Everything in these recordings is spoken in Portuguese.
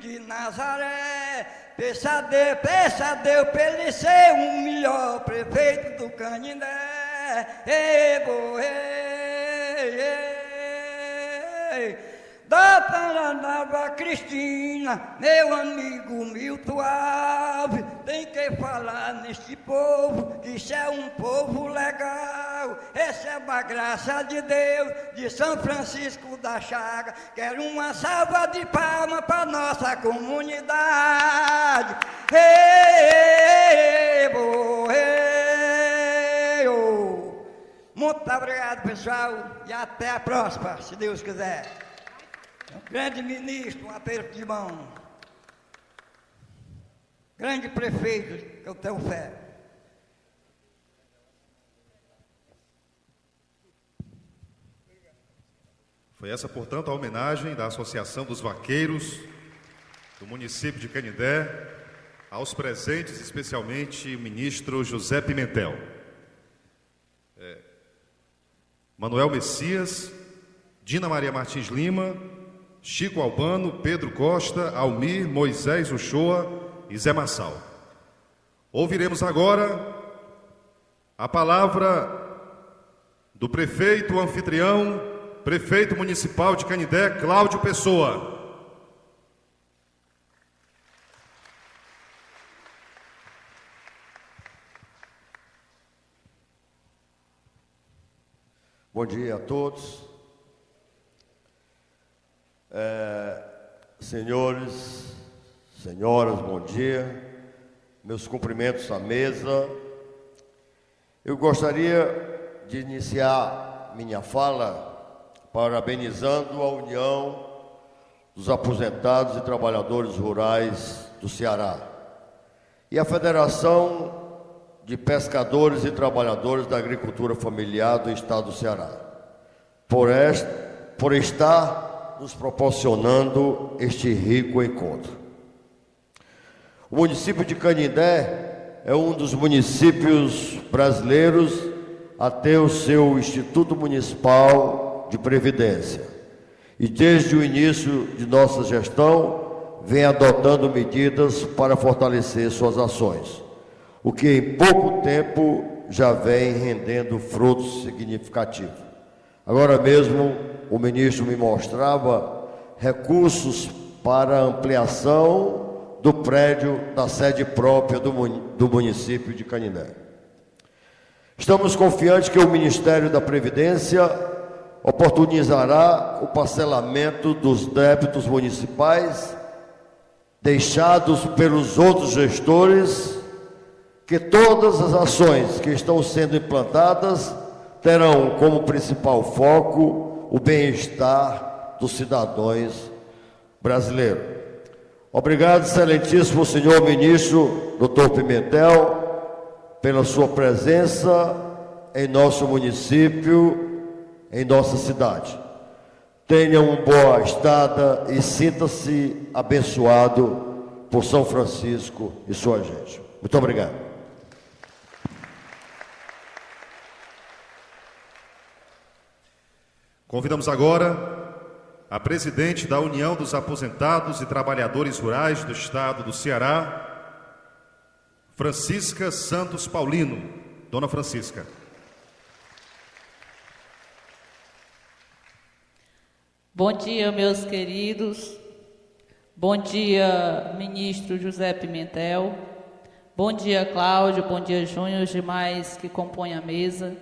de Nazaré. Peça a Deus pra ele ser o melhor prefeito do Canindé. Ei, boa, da Paranava Cristina, meu amigo Milton Alves, tem que falar neste povo, que isso é um povo legal, receba a graça de Deus, de São Francisco da Chaga, quero uma salva de palmas para nossa comunidade. Muito obrigado, pessoal, e até a próxima, se Deus quiser. Um grande ministro, um aperto de mão. Grande prefeito, que eu tenho fé. Foi essa, portanto, a homenagem da Associação dos Vaqueiros do município de Canindé aos presentes, especialmente o ministro José Pimentel. Manuel Messias, Dina Maria Martins Lima, Chico Albano, Pedro Costa, Almir, Moisés Uchoa e Zé Massal. Ouviremos agora a palavra do prefeito anfitrião, prefeito municipal de Canindé, Cláudio Pessoa. Bom dia a todos. Senhores, senhoras, bom dia. Meus cumprimentos à mesa. Eu gostaria de iniciar minha fala parabenizando a União dos Aposentados e Trabalhadores Rurais do Ceará e a Federação de Pescadores e Trabalhadores da Agricultura Familiar do Estado do Ceará, por estar nos proporcionando este rico encontro. O município de Canindé é um dos municípios brasileiros a ter o seu Instituto Municipal de Previdência e desde o início de nossa gestão vem adotando medidas para fortalecer suas ações, o que em pouco tempo já vem rendendo frutos significativos. Agora mesmo o ministro me mostrava recursos para ampliação do prédio da sede própria do município de Canindé. Estamos confiantes que o Ministério da Previdência oportunizará o parcelamento dos débitos municipais deixados pelos outros gestores, que todas as ações que estão sendo implantadas terão como principal foco o bem-estar dos cidadãos brasileiros. Obrigado, excelentíssimo senhor ministro Dr. Pimentel, pela sua presença em nosso município, em nossa cidade. Tenha uma boa estada e sinta-se abençoado por São Francisco e sua gente. Muito obrigado. Convidamos agora a presidente da União dos Aposentados e Trabalhadores Rurais do Estado do Ceará, Francisca Santos Paulino. Dona Francisca. Bom dia, meus queridos. Bom dia, ministro José Pimentel. Bom dia, Cláudio. Bom dia, Júnior e os demais que compõem a mesa.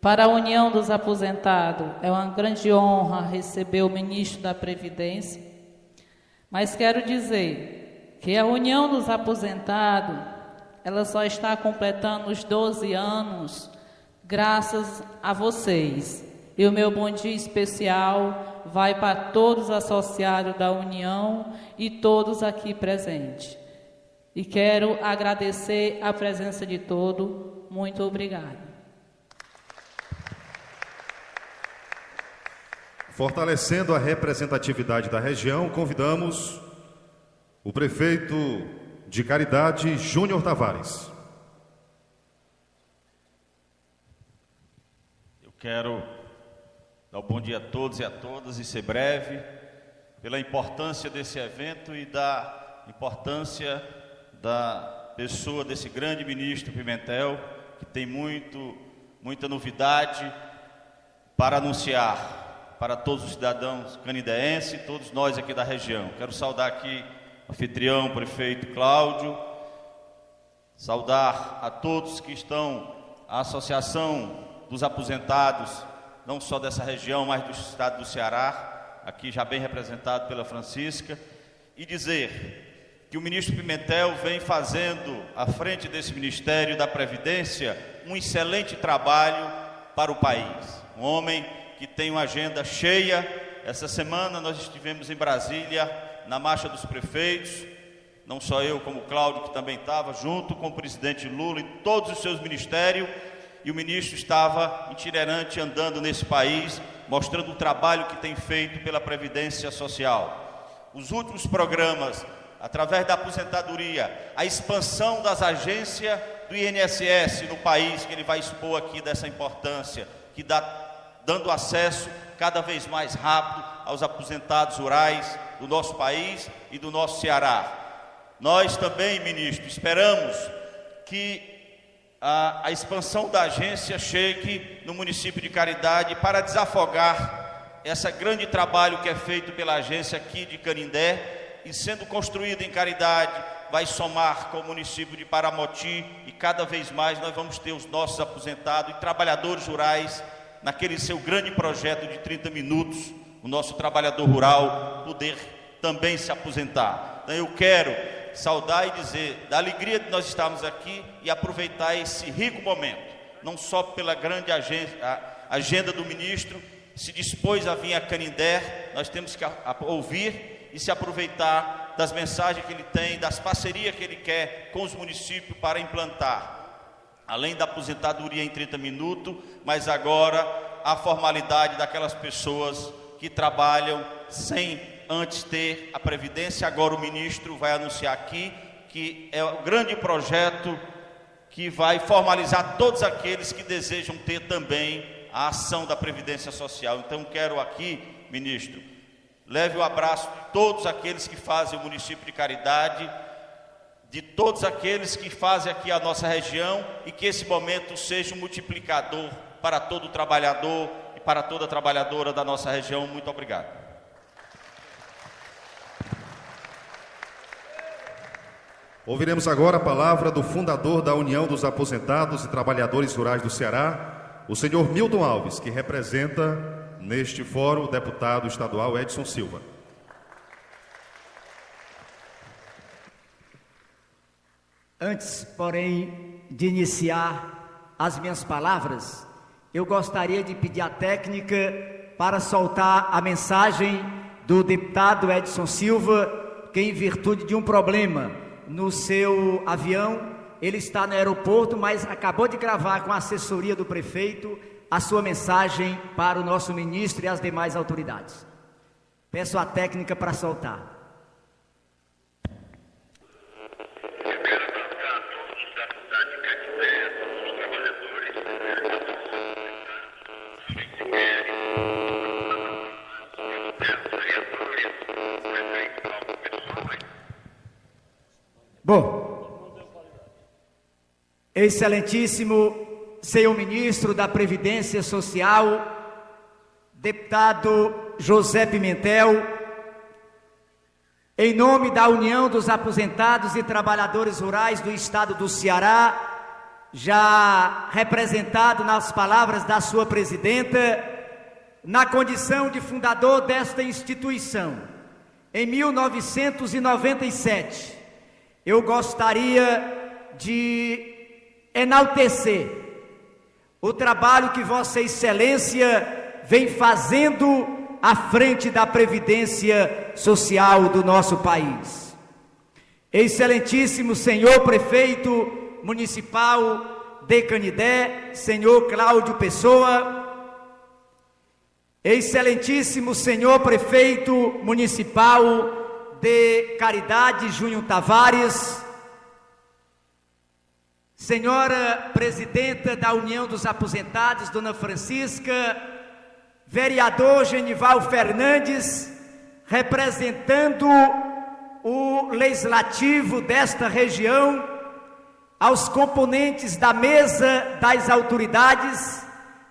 Para a União dos Aposentados, é uma grande honra receber o ministro da Previdência, mas quero dizer que a União dos Aposentados, ela só está completando os 12 anos graças a vocês. E o meu bom dia especial vai para todos os associados da União e todos aqui presentes. E quero agradecer a presença de todos. Muito obrigado. Fortalecendo a representatividade da região, convidamos o prefeito de Caridade, Júnior Tavares. Eu quero dar um bom dia a todos e a todas e ser breve. pela importância desse evento e da importância da pessoa desse grande ministro Pimentel, que tem muita novidade para anunciar para todos os cidadãos canindeenses e todos nós aqui da região. Quero saudar aqui o anfitrião, o prefeito Cláudio, saudar a todos que estão, a Associação dos Aposentados, não só dessa região, mas do estado do Ceará, aqui já bem representado pela Francisca, e dizer que o ministro Pimentel vem fazendo, à frente desse Ministério da Previdência, um excelente trabalho para o país. Um homem que tem uma agenda cheia. Essa semana nós estivemos em Brasília, na Marcha dos Prefeitos, não só eu, como o Cláudio, que também estava, junto com o presidente Lula e todos os seus ministérios, e o ministro estava itinerante, andando nesse país, mostrando o trabalho que tem feito pela Previdência Social. Os últimos programas, através da aposentadoria, a expansão das agências do INSS no país, que ele vai expor aqui dessa importância, que dando acesso cada vez mais rápido aos aposentados rurais do nosso país e do nosso Ceará. Nós também, ministro, esperamos que a expansão da agência chegue no município de Caridade para desafogar esse grande trabalho que é feito pela agência aqui de Canindé, e sendo construída em Caridade, vai somar com o município de Paramoti, e cada vez mais nós vamos ter os nossos aposentados e trabalhadores rurais naquele seu grande projeto de 30 minutos, o nosso trabalhador rural poder também se aposentar. Então eu quero saudar e dizer da alegria de nós estarmos aqui e aproveitar esse rico momento, não só pela grande agenda do ministro, se dispôs a vir a Canindé, nós temos que ouvir e se aproveitar das mensagens que ele tem, das parcerias que ele quer com os municípios para implantar, além da aposentadoria em 30 minutos, mas agora a formalidade daquelas pessoas que trabalham sem antes ter a Previdência. Agora o ministro vai anunciar aqui que é o grande projeto que vai formalizar todos aqueles que desejam ter também a ação da Previdência Social. Então quero aqui, ministro, leve o abraço de todos aqueles que fazem o município de Caridade, de todos aqueles que fazem aqui a nossa região, e que esse momento seja um multiplicador para todo trabalhador e para toda trabalhadora da nossa região. Muito obrigado. Ouviremos agora a palavra do fundador da União dos Aposentados e Trabalhadores Rurais do Ceará, o senhor Milton Alves, que representa neste fórum o deputado estadual Edson Silva. Antes, porém, de iniciar as minhas palavras, eu gostaria de pedir à técnica para soltar a mensagem do deputado Edson Silva, que em virtude de um problema no seu avião, ele está no aeroporto, mas acabou de gravar com a assessoria do prefeito a sua mensagem para o nosso ministro e as demais autoridades. Peço à técnica para soltar. Bom, excelentíssimo senhor ministro da Previdência Social, deputado José Pimentel, em nome da União dos Aposentados e Trabalhadores Rurais do Estado do Ceará, já representado nas palavras da sua presidenta, na condição de fundador desta instituição, em 1997, eu gostaria de enaltecer o trabalho que Vossa Excelência vem fazendo à frente da Previdência Social do nosso país. Excelentíssimo senhor prefeito municipal de Canindé, senhor Cláudio Pessoa, excelentíssimo senhor prefeito municipal de Caridade, Júnior Tavares, senhora presidenta da União dos Aposentados, dona Francisca, vereador Genival Fernandes, representando o legislativo desta região, aos componentes da mesa das autoridades,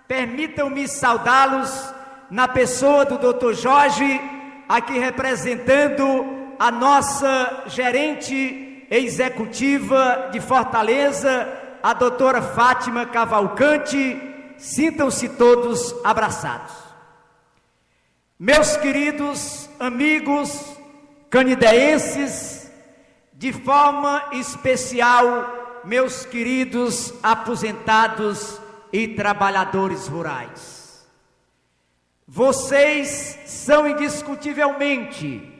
permitam-me saudá-los na pessoa do Dr. Jorge, aqui representando a nossa gerente executiva de Fortaleza, a doutora Fátima Cavalcante. Sintam-se todos abraçados. Meus queridos amigos canindeenses, de forma especial, meus queridos aposentados e trabalhadores rurais, vocês são indiscutivelmente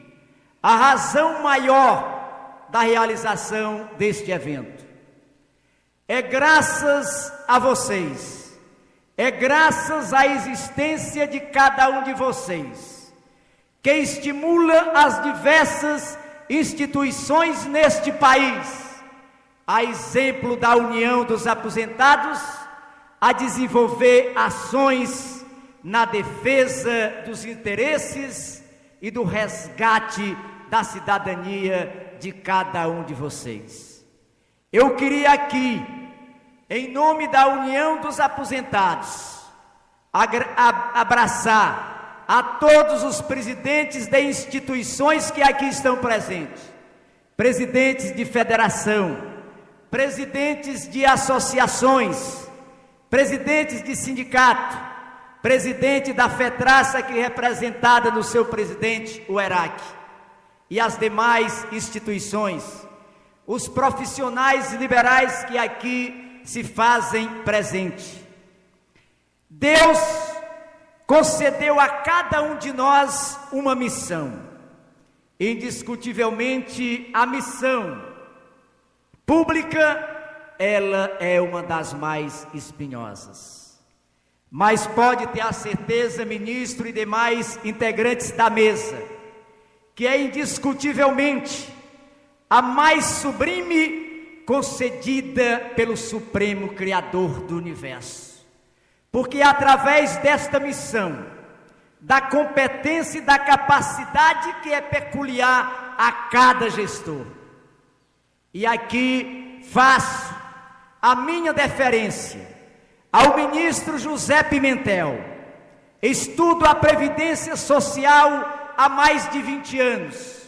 a razão maior da realização deste evento. É graças a vocês, é graças à existência de cada um de vocês, que estimula as diversas instituições neste país, a exemplo da União dos Aposentados, a desenvolver ações na defesa dos interesses e do resgate da cidadania de cada um de vocês. Eu queria aqui, em nome da União dos Aposentados, abraçar a todos os presidentes de instituições que aqui estão presentes, presidentes de federação, presidentes de associações, presidentes de sindicato, presidente da FETRAça, aqui representada no seu presidente, o ERAC, e as demais instituições, os profissionais liberais que aqui se fazem presente. Deus concedeu a cada um de nós uma missão, indiscutivelmente a missão pública, ela é uma das mais espinhosas, mas pode ter a certeza, ministro e demais integrantes da mesa, que é indiscutivelmente a mais sublime concedida pelo Supremo Criador do Universo, porque através desta missão, da competência e da capacidade que é peculiar a cada gestor, e aqui faço a minha deferência ao ministro José Pimentel. Estudo a Previdência Social há mais de 20 anos,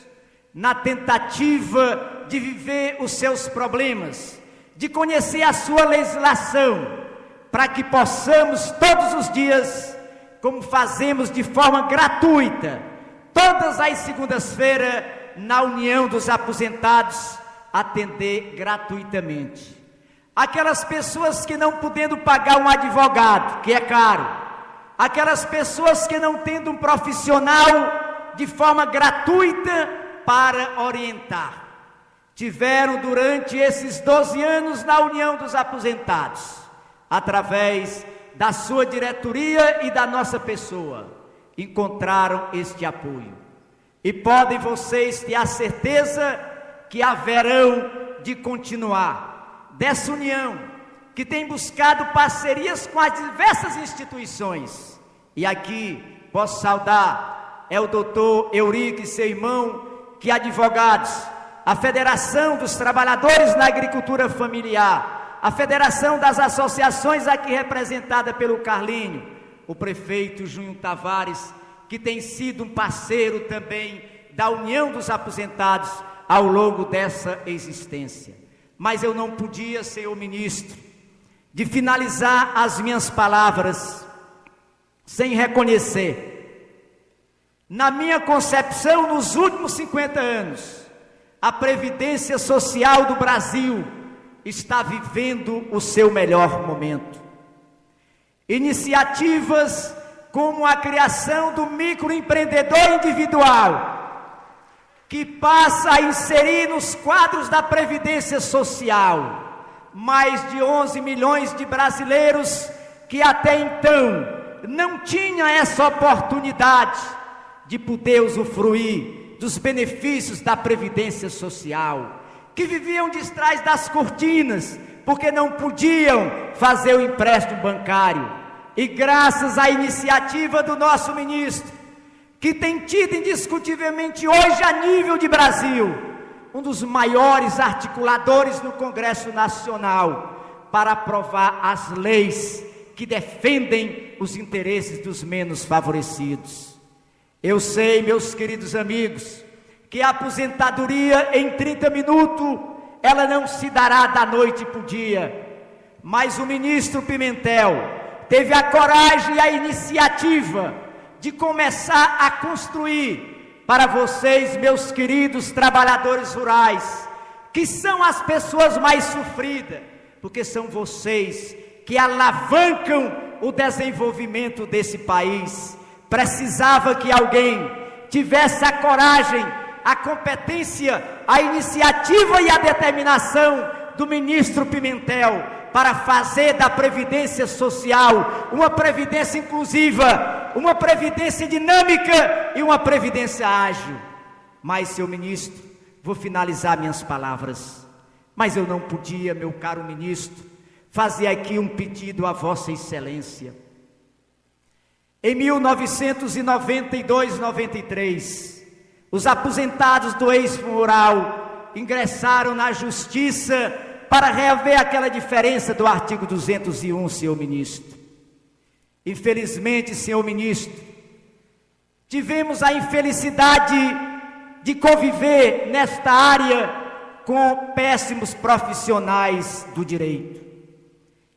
na tentativa de viver os seus problemas, de conhecer a sua legislação, para que possamos todos os dias, como fazemos de forma gratuita, todas as segundas-feiras, na União dos Aposentados, atender gratuitamente aquelas pessoas que não podendo pagar um advogado, que é caro, aquelas pessoas que não tendo um profissional de forma gratuita para orientar, tiveram durante esses 12 anos na União dos Aposentados, através da sua diretoria e da nossa pessoa, encontraram este apoio, e podem vocês ter a certeza que haverão de continuar dessa união, que tem buscado parcerias com as diversas instituições, e aqui posso saudar, é o doutor Eurico e seu irmão, que advogados, a Federação dos Trabalhadores na Agricultura Familiar, a Federação das Associações aqui representada pelo Carlinho, o prefeito Júnior Tavares, que tem sido um parceiro também da União dos Aposentados ao longo dessa existência. Mas eu não podia, senhor ministro, de finalizar as minhas palavras sem reconhecer, na minha concepção, nos últimos 50 anos, a Previdência Social do Brasil está vivendo o seu melhor momento. Iniciativas como a criação do microempreendedor individual, que passa a inserir nos quadros da Previdência Social mais de 11 milhões de brasileiros que até então não tinham essa oportunidade de poder usufruir dos benefícios da Previdência Social, que viviam de trás das cortinas, porque não podiam fazer o empréstimo bancário, e graças à iniciativa do nosso ministro, que tem tido indiscutivelmente hoje a nível de Brasil, um dos maiores articuladores no Congresso Nacional para aprovar as leis que defendem os interesses dos menos favorecidos. Eu sei, meus queridos amigos, que a aposentadoria em 30 minutos, ela não se dará da noite para o dia, mas o ministro Pimentel teve a coragem e a iniciativa de começar a construir para vocês, meus queridos trabalhadores rurais, que são as pessoas mais sofridas, porque são vocês que alavancam o desenvolvimento desse país. Precisava que alguém tivesse a coragem, a competência, a iniciativa e a determinação do ministro Pimentel para fazer da previdência social uma previdência inclusiva, uma previdência dinâmica e uma previdência ágil. Mas, seu ministro, vou finalizar minhas palavras, mas eu não podia, meu caro ministro, fazer aqui um pedido a Vossa Excelência. Em 1992-93, os aposentados do eixo rural ingressaram na justiça para rever aquela diferença do artigo 201, senhor ministro. Infelizmente, senhor ministro, tivemos a infelicidade de conviver nesta área com péssimos profissionais do direito,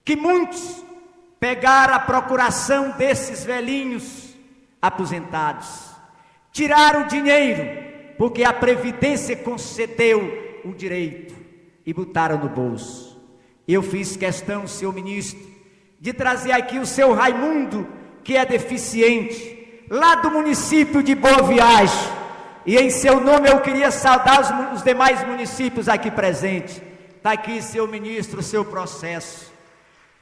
que muitos pegaram a procuração desses velhinhos aposentados, tiraram o dinheiro, porque a Previdência concedeu o direito, e botaram no bolso. Eu fiz questão, senhor ministro, de trazer aqui o seu Raimundo, que é deficiente, lá do município de Boa Viagem, e em seu nome eu queria saudar os demais municípios aqui presentes. Está aqui, senhor ministro, o seu processo.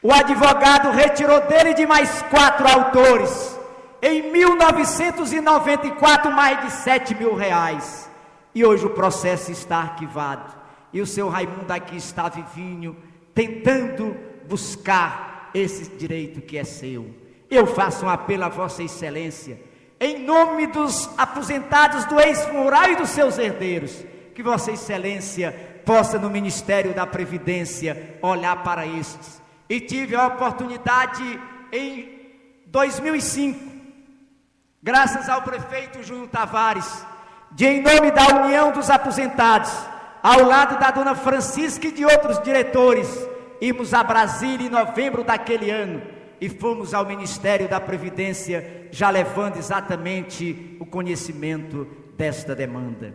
O advogado retirou dele de mais 4 autores, em 1994, mais de R$7.000, e hoje o processo está arquivado, e o seu Raimundo aqui está vivinho, tentando buscar esse direito que é seu. Eu faço um apelo a Vossa Excelência, em nome dos aposentados do ex-rural e dos seus herdeiros, que Vossa Excelência possa no Ministério da Previdência olhar para estes. E tive a oportunidade em 2005, graças ao prefeito Júnior Tavares, de em nome da União dos Aposentados, ao lado da dona Francisca e de outros diretores, irmos a Brasília em novembro daquele ano, e fomos ao Ministério da Previdência, já levando exatamente o conhecimento desta demanda.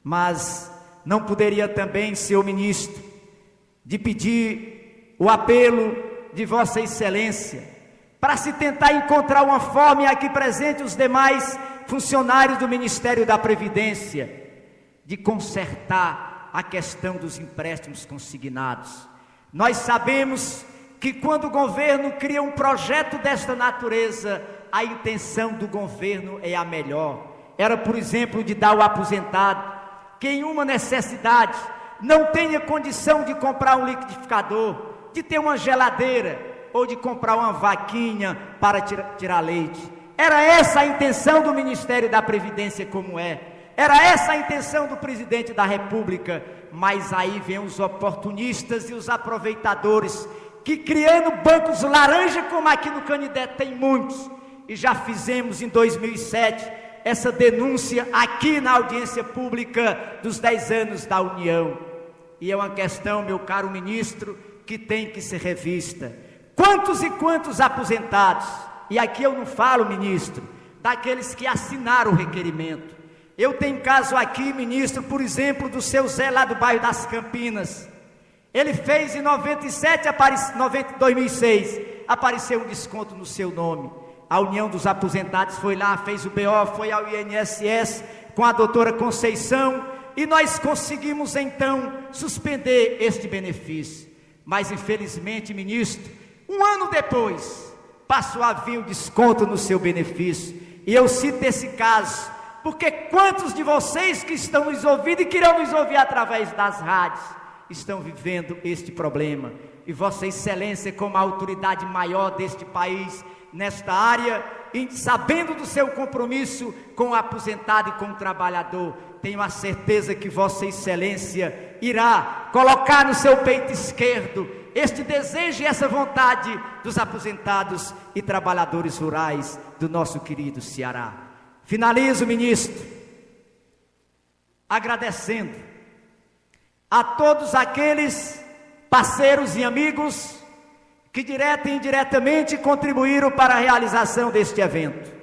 Mas não poderia também, senhor ministro, de pedir o apelo de Vossa Excelência, para se tentar encontrar uma forma, e aqui presente os demais funcionários do Ministério da Previdência, de consertar a questão dos empréstimos consignados. Nós sabemos que quando o governo cria um projeto desta natureza, a intenção do governo é a melhor. Era, por exemplo, de dar ao aposentado que em uma necessidade não tenha condição de comprar um liquidificador, de ter uma geladeira ou de comprar uma vaquinha para tirar leite. Era essa a intenção do Ministério da Previdência, como é. Era essa a intenção do presidente da República, mas aí vem os oportunistas e os aproveitadores, que criando bancos laranja, como aqui no Canindé tem muitos, e já fizemos em 2007 essa denúncia aqui na audiência pública dos 10 anos da União. E é uma questão, meu caro ministro, que tem que ser revista. Quantos e quantos aposentados, e aqui eu não falo, ministro, daqueles que assinaram o requerimento. Eu tenho caso aqui, ministro, por exemplo, do seu Zé lá do bairro das Campinas. Ele fez em 2006, apareceu um desconto no seu nome. A União dos Aposentados foi lá, fez o BO, foi ao INSS com a doutora Conceição, e nós conseguimos então suspender este benefício. Mas infelizmente, ministro, um ano depois, passou a vir o desconto no seu benefício. E eu cito esse caso, porque quantos de vocês que estão nos ouvindo e que irão nos ouvir através das rádios, estão vivendo este problema? E Vossa Excelência, como a autoridade maior deste país, nesta área, e sabendo do seu compromisso com o aposentado e com o trabalhador, tenho a certeza que Vossa Excelência irá colocar no seu peito esquerdo este desejo e essa vontade dos aposentados e trabalhadores rurais do nosso querido Ceará. Finalizo, ministro, agradecendo a todos aqueles parceiros e amigos que direta e indiretamente contribuíram para a realização deste evento.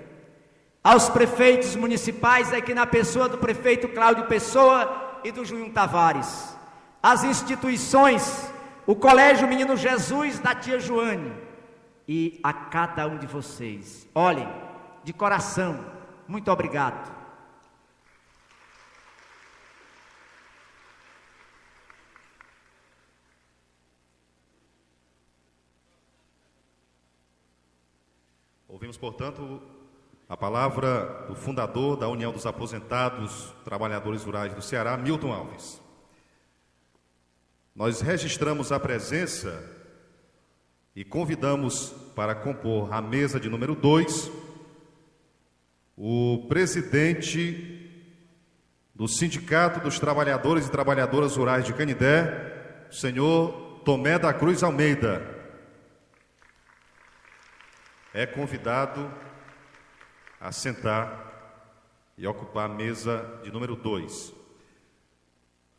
Aos prefeitos municipais, aqui na pessoa do prefeito Cláudio Pessoa e do Junho Tavares, as instituições, o Colégio Menino Jesus da tia Joane, e a cada um de vocês, olhem, de coração, muito obrigado. Ouvimos, portanto, a palavra do fundador da União dos Aposentados Trabalhadores Rurais do Ceará, Milton Alves. Nós registramos a presença e convidamos para compor a mesa de número 2 o presidente do Sindicato dos Trabalhadores e Trabalhadoras Rurais de Canindé, o senhor Tomé da Cruz Almeida. É convidado a sentar e ocupar a mesa de número 2.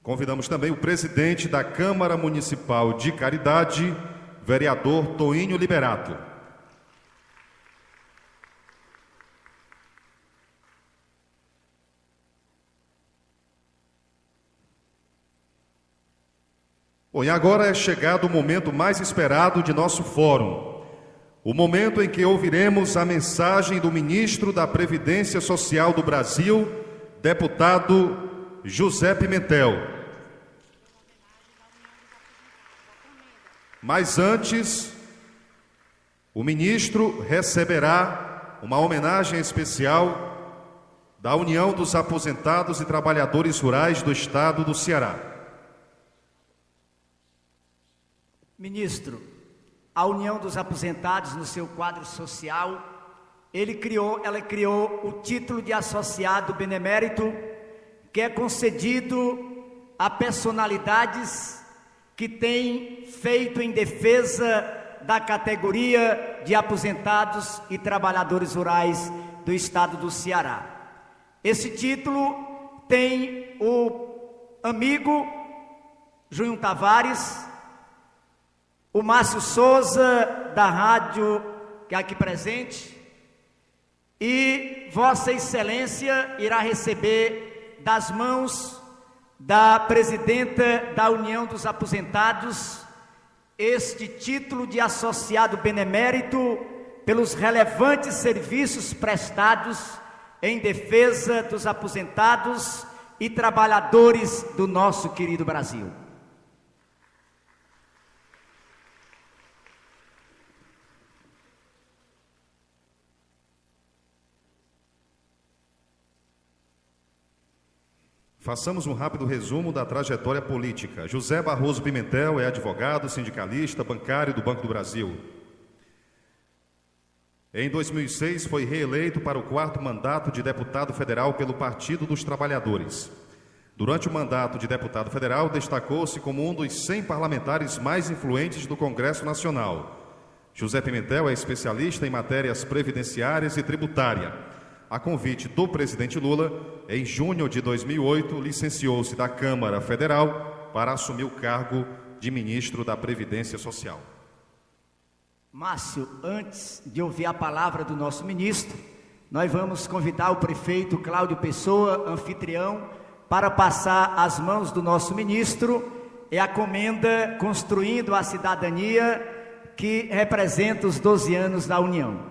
Convidamos também o presidente da Câmara Municipal de Caridade, vereador Toínio Liberato. Bom, e agora é chegado o momento mais esperado de nosso fórum. O momento em que ouviremos a mensagem do ministro da Previdência Social do Brasil, deputado José Pimentel. Mas antes, o ministro receberá uma homenagem especial da União dos Aposentados e Trabalhadores Rurais do Estado do Ceará. Ministro, a União dos Aposentados, no seu quadro social, ela criou o título de associado benemérito, que é concedido a personalidades que têm feito em defesa da categoria de aposentados e trabalhadores rurais do estado do Ceará. Esse título tem o amigo Junho Tavares, o Márcio Souza, da rádio, que é aqui presente, e Vossa Excelência irá receber das mãos da presidenta da União dos Aposentados este título de associado benemérito pelos relevantes serviços prestados em defesa dos aposentados e trabalhadores do nosso querido Brasil. Façamos um rápido resumo da trajetória política. José Barroso Pimentel é advogado, sindicalista, bancário do Banco do Brasil. Em 2006, foi reeleito para o 4º mandato de deputado federal pelo Partido dos Trabalhadores. Durante o mandato de deputado federal, destacou-se como um dos 100 parlamentares mais influentes do Congresso Nacional. José Pimentel é especialista em matérias previdenciárias e tributária. A convite do presidente Lula, em junho de 2008, licenciou-se da Câmara Federal para assumir o cargo de ministro da Previdência Social. Márcio, antes de ouvir a palavra do nosso ministro, nós vamos convidar o prefeito Cláudio Pessoa, anfitrião, para passar às mãos do nosso ministro e a comenda Construindo a Cidadania, que representa os 12 anos da União.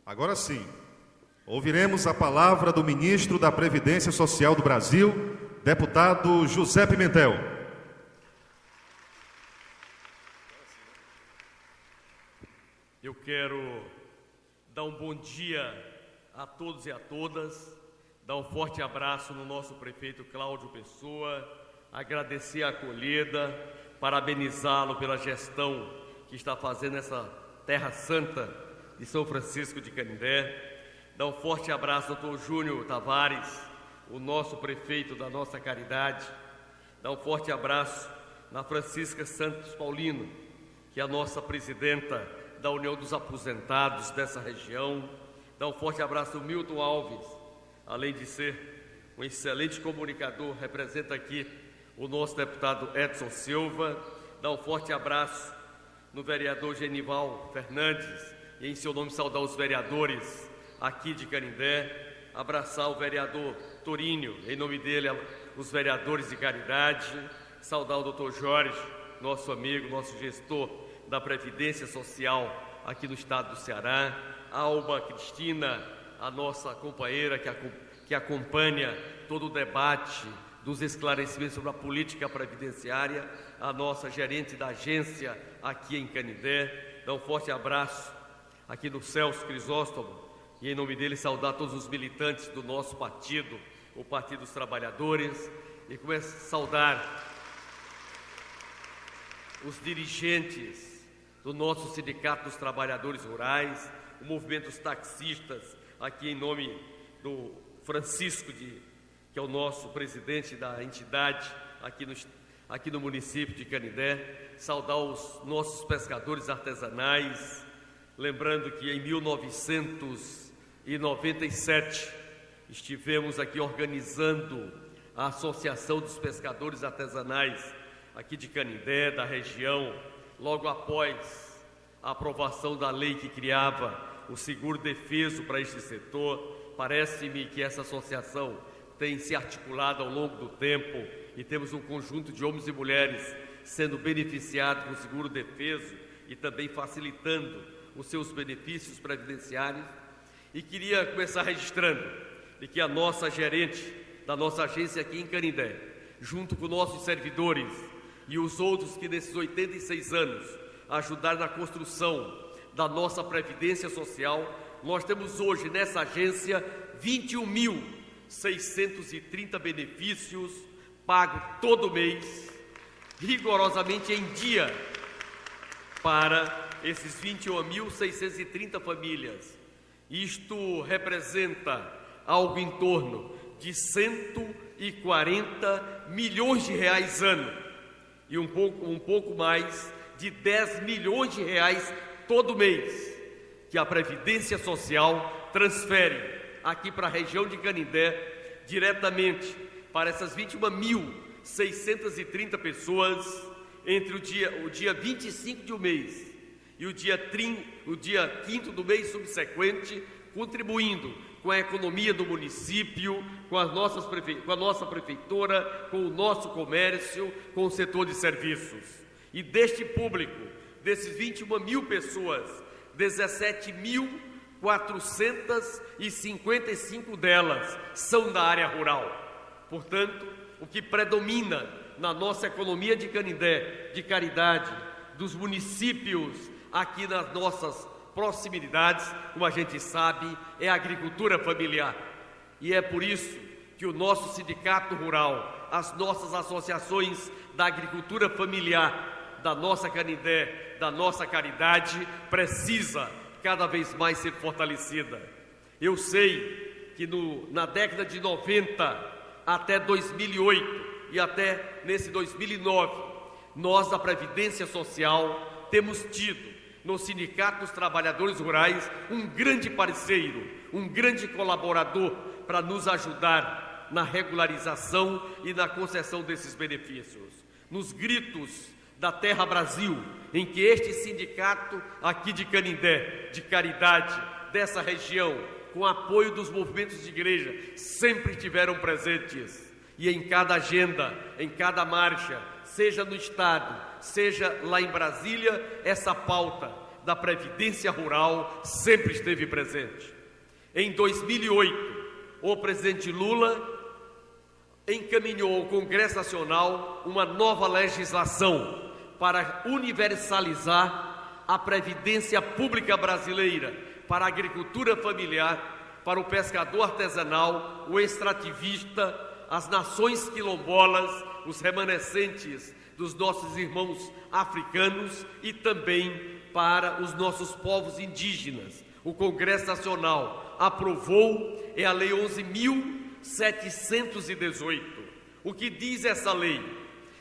Agora sim, ouviremos a palavra do ministro da Previdência Social do Brasil, deputado José Pimentel. eu quero dar um bom dia a todos e a todas, dar um forte abraço no nosso prefeito Cláudio Pessoa, agradecer a acolhida, parabenizá-lo pela gestão que está fazendo nessa terra santa de São Francisco de Canindé, dar um forte abraço ao doutor Júnior Tavares, o nosso prefeito da nossa caridade, dar um forte abraço na Francisca Santos Paulino, que é a nossa presidenta da União dos Aposentados dessa região, dar um forte abraço ao Milton Alves, além de ser um excelente comunicador, representa aqui o nosso deputado Edson Silva, dar um forte abraço no vereador Genival Fernandes, e em seu nome saudar os vereadores aqui de Canindé, abraçar o vereador Torinho, em nome dele os vereadores de caridade, saudar o doutor Jorge, nosso amigo, nosso gestor da Previdência Social aqui no estado do Ceará, a Alba Cristina, a nossa companheira que acompanha todo o debate dos esclarecimentos sobre a política previdenciária, a nossa gerente da agência aqui em Canindé, dá um forte abraço aqui no Celso Crisóstomo, e em nome dele saudar todos os militantes do nosso partido, o Partido dos Trabalhadores, e começo a saudar os dirigentes do nosso Sindicato dos Trabalhadores Rurais, o movimento dos taxistas, aqui em nome do Francisco, que é o nosso presidente da entidade aqui no município de Canindé, saudar os nossos pescadores artesanais, lembrando que em 1997 estivemos aqui organizando a Associação dos Pescadores Artesanais aqui de Canindé, da região, logo após a aprovação da lei que criava o seguro defeso para este setor. Parece-me que essa associação tem se articulado ao longo do tempo e temos um conjunto de homens e mulheres sendo beneficiados com o seguro defeso e também facilitando os seus benefícios previdenciários. E queria começar registrando de que a nossa gerente da nossa agência aqui em Canindé, junto com nossos servidores e os outros que nesses 86 anos ajudaram na construção da nossa Previdência Social, nós temos hoje nessa agência 21.630 benefícios pagos todo mês, rigorosamente em dia, para esses 21.630 famílias. Isto representa algo em torno de 140 milhões de reais ano e um pouco mais de 10 milhões de reais todo mês, que a Previdência Social transfere aqui para a região de Canindé, diretamente para essas 21.630 pessoas, entre o dia 25 de um mês e o dia 5º do mês subsequente, contribuindo com a economia do município, com a nossa prefeitura, com o nosso comércio, com o setor de serviços. E deste público, desses 21 mil pessoas, 17.455 delas são da área rural. Portanto, o que predomina na nossa economia de Canindé, de caridade, dos municípios aqui nas nossas proximidades, como a gente sabe, é a agricultura familiar. E é por isso que o nosso sindicato rural, as nossas associações da agricultura familiar, da nossa Canindé, da nossa caridade, precisa cada vez mais ser fortalecida. Eu sei que na década de 90 até 2008 e até nesse 2009, nós da Previdência Social temos tido no Sindicato dos Trabalhadores Rurais um grande parceiro, um grande colaborador para nos ajudar na regularização e na concessão desses benefícios. Nos gritos da Terra Brasil, em que este sindicato aqui de Canindé, de caridade, dessa região, com apoio dos movimentos de igreja, sempre estiveram presentes. E em cada agenda, em cada marcha, seja no Estado, seja lá em Brasília, essa pauta da Previdência Rural sempre esteve presente. Em 2008, o presidente Lula encaminhou ao Congresso Nacional uma nova legislação para universalizar a previdência pública brasileira para a agricultura familiar, para o pescador artesanal, o extrativista, as nações quilombolas, os remanescentes dos nossos irmãos africanos e também para os nossos povos indígenas. O Congresso Nacional aprovou a Lei 11.718. O que diz essa lei?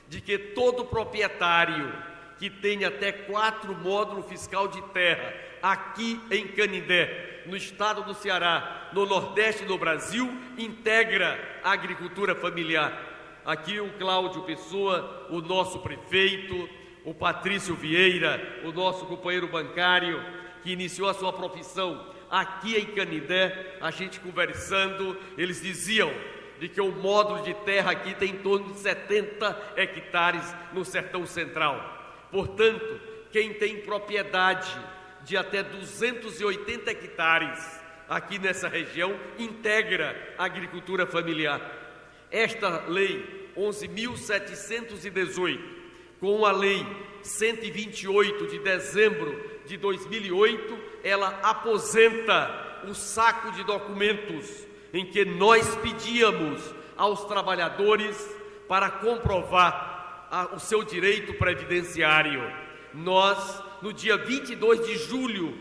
De que todo proprietário que tenha até 4 módulos fiscal de terra aqui em Canindé, no estado do Ceará, no Nordeste do Brasil, integra a agricultura familiar. Aqui o Cláudio Pessoa, o nosso prefeito, o Patrício Vieira, o nosso companheiro bancário, que iniciou a sua profissão aqui em Canindé, a gente conversando, eles diziam de que o módulo de terra aqui tem em torno de 70 hectares no sertão central. Portanto, quem tem propriedade de até 280 hectares aqui nessa região, integra a agricultura familiar. Esta lei 11.718, com a lei 128 de dezembro de 2008, ela aposenta o saco de documentos em que nós pedíamos aos trabalhadores para comprovar o seu direito previdenciário. Nós, no dia 22 de julho,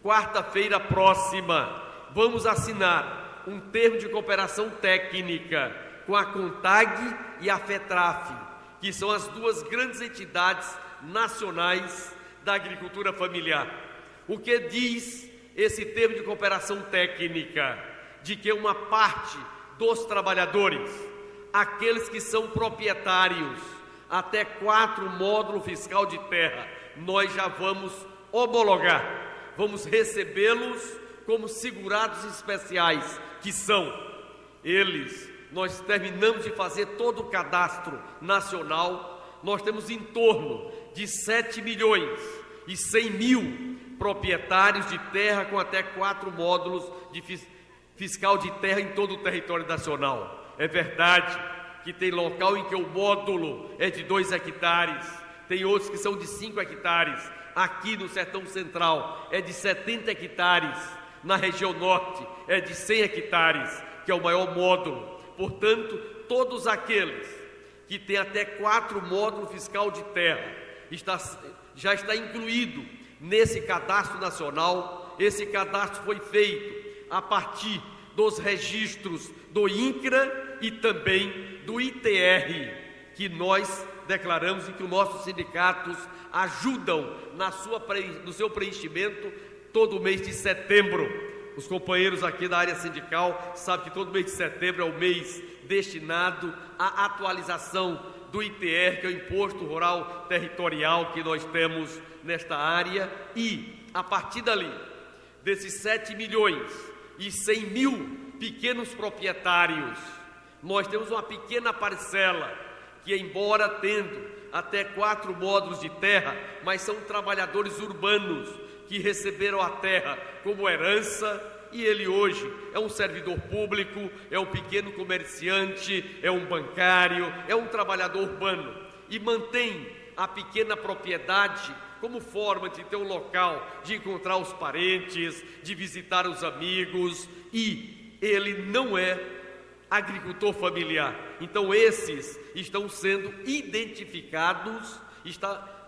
quarta-feira próxima, vamos assinar um termo de cooperação técnica com a CONTAG e a FETRAF, que são as duas grandes entidades nacionais da agricultura familiar. O que diz esse termo de cooperação técnica? De que uma parte dos trabalhadores, aqueles que são proprietários até 4 módulos fiscal de terra, nós já vamos homologar, vamos recebê-los como segurados especiais, que são eles. Nós terminamos de fazer todo o cadastro nacional, nós temos em torno de 7.100.000 proprietários de terra com até 4 módulos de fiscal de terra em todo o território nacional. É verdade que tem local em que o módulo é de 2 hectares, tem outros que são de 5 hectares, aqui no sertão central é de 70 hectares, na região norte é de 100 hectares, que é o maior módulo. Portanto, todos aqueles que têm até 4 módulos fiscal de terra já está incluído nesse cadastro nacional. Esse cadastro foi feito a partir dos registros do INCRA e também do ITR, que nós declaramos e que os nossos sindicatos ajudam no seu preenchimento todo mês de setembro. Os companheiros aqui da área sindical sabem que todo mês de setembro é o mês destinado à atualização do ITR, que é o Imposto Rural Territorial que nós temos nesta área, e a partir dali, desses 7.100.000 pequenos proprietários, nós temos uma pequena parcela que, embora tendo até 4 módulos de terra, mas são trabalhadores urbanos que receberam a terra como herança, e ele hoje é um servidor público, é um pequeno comerciante, é um bancário, é um trabalhador urbano, e mantém a pequena propriedade como forma de ter um local de encontrar os parentes, de visitar os amigos, e ele não é agricultor familiar. Então esses estão sendo identificados,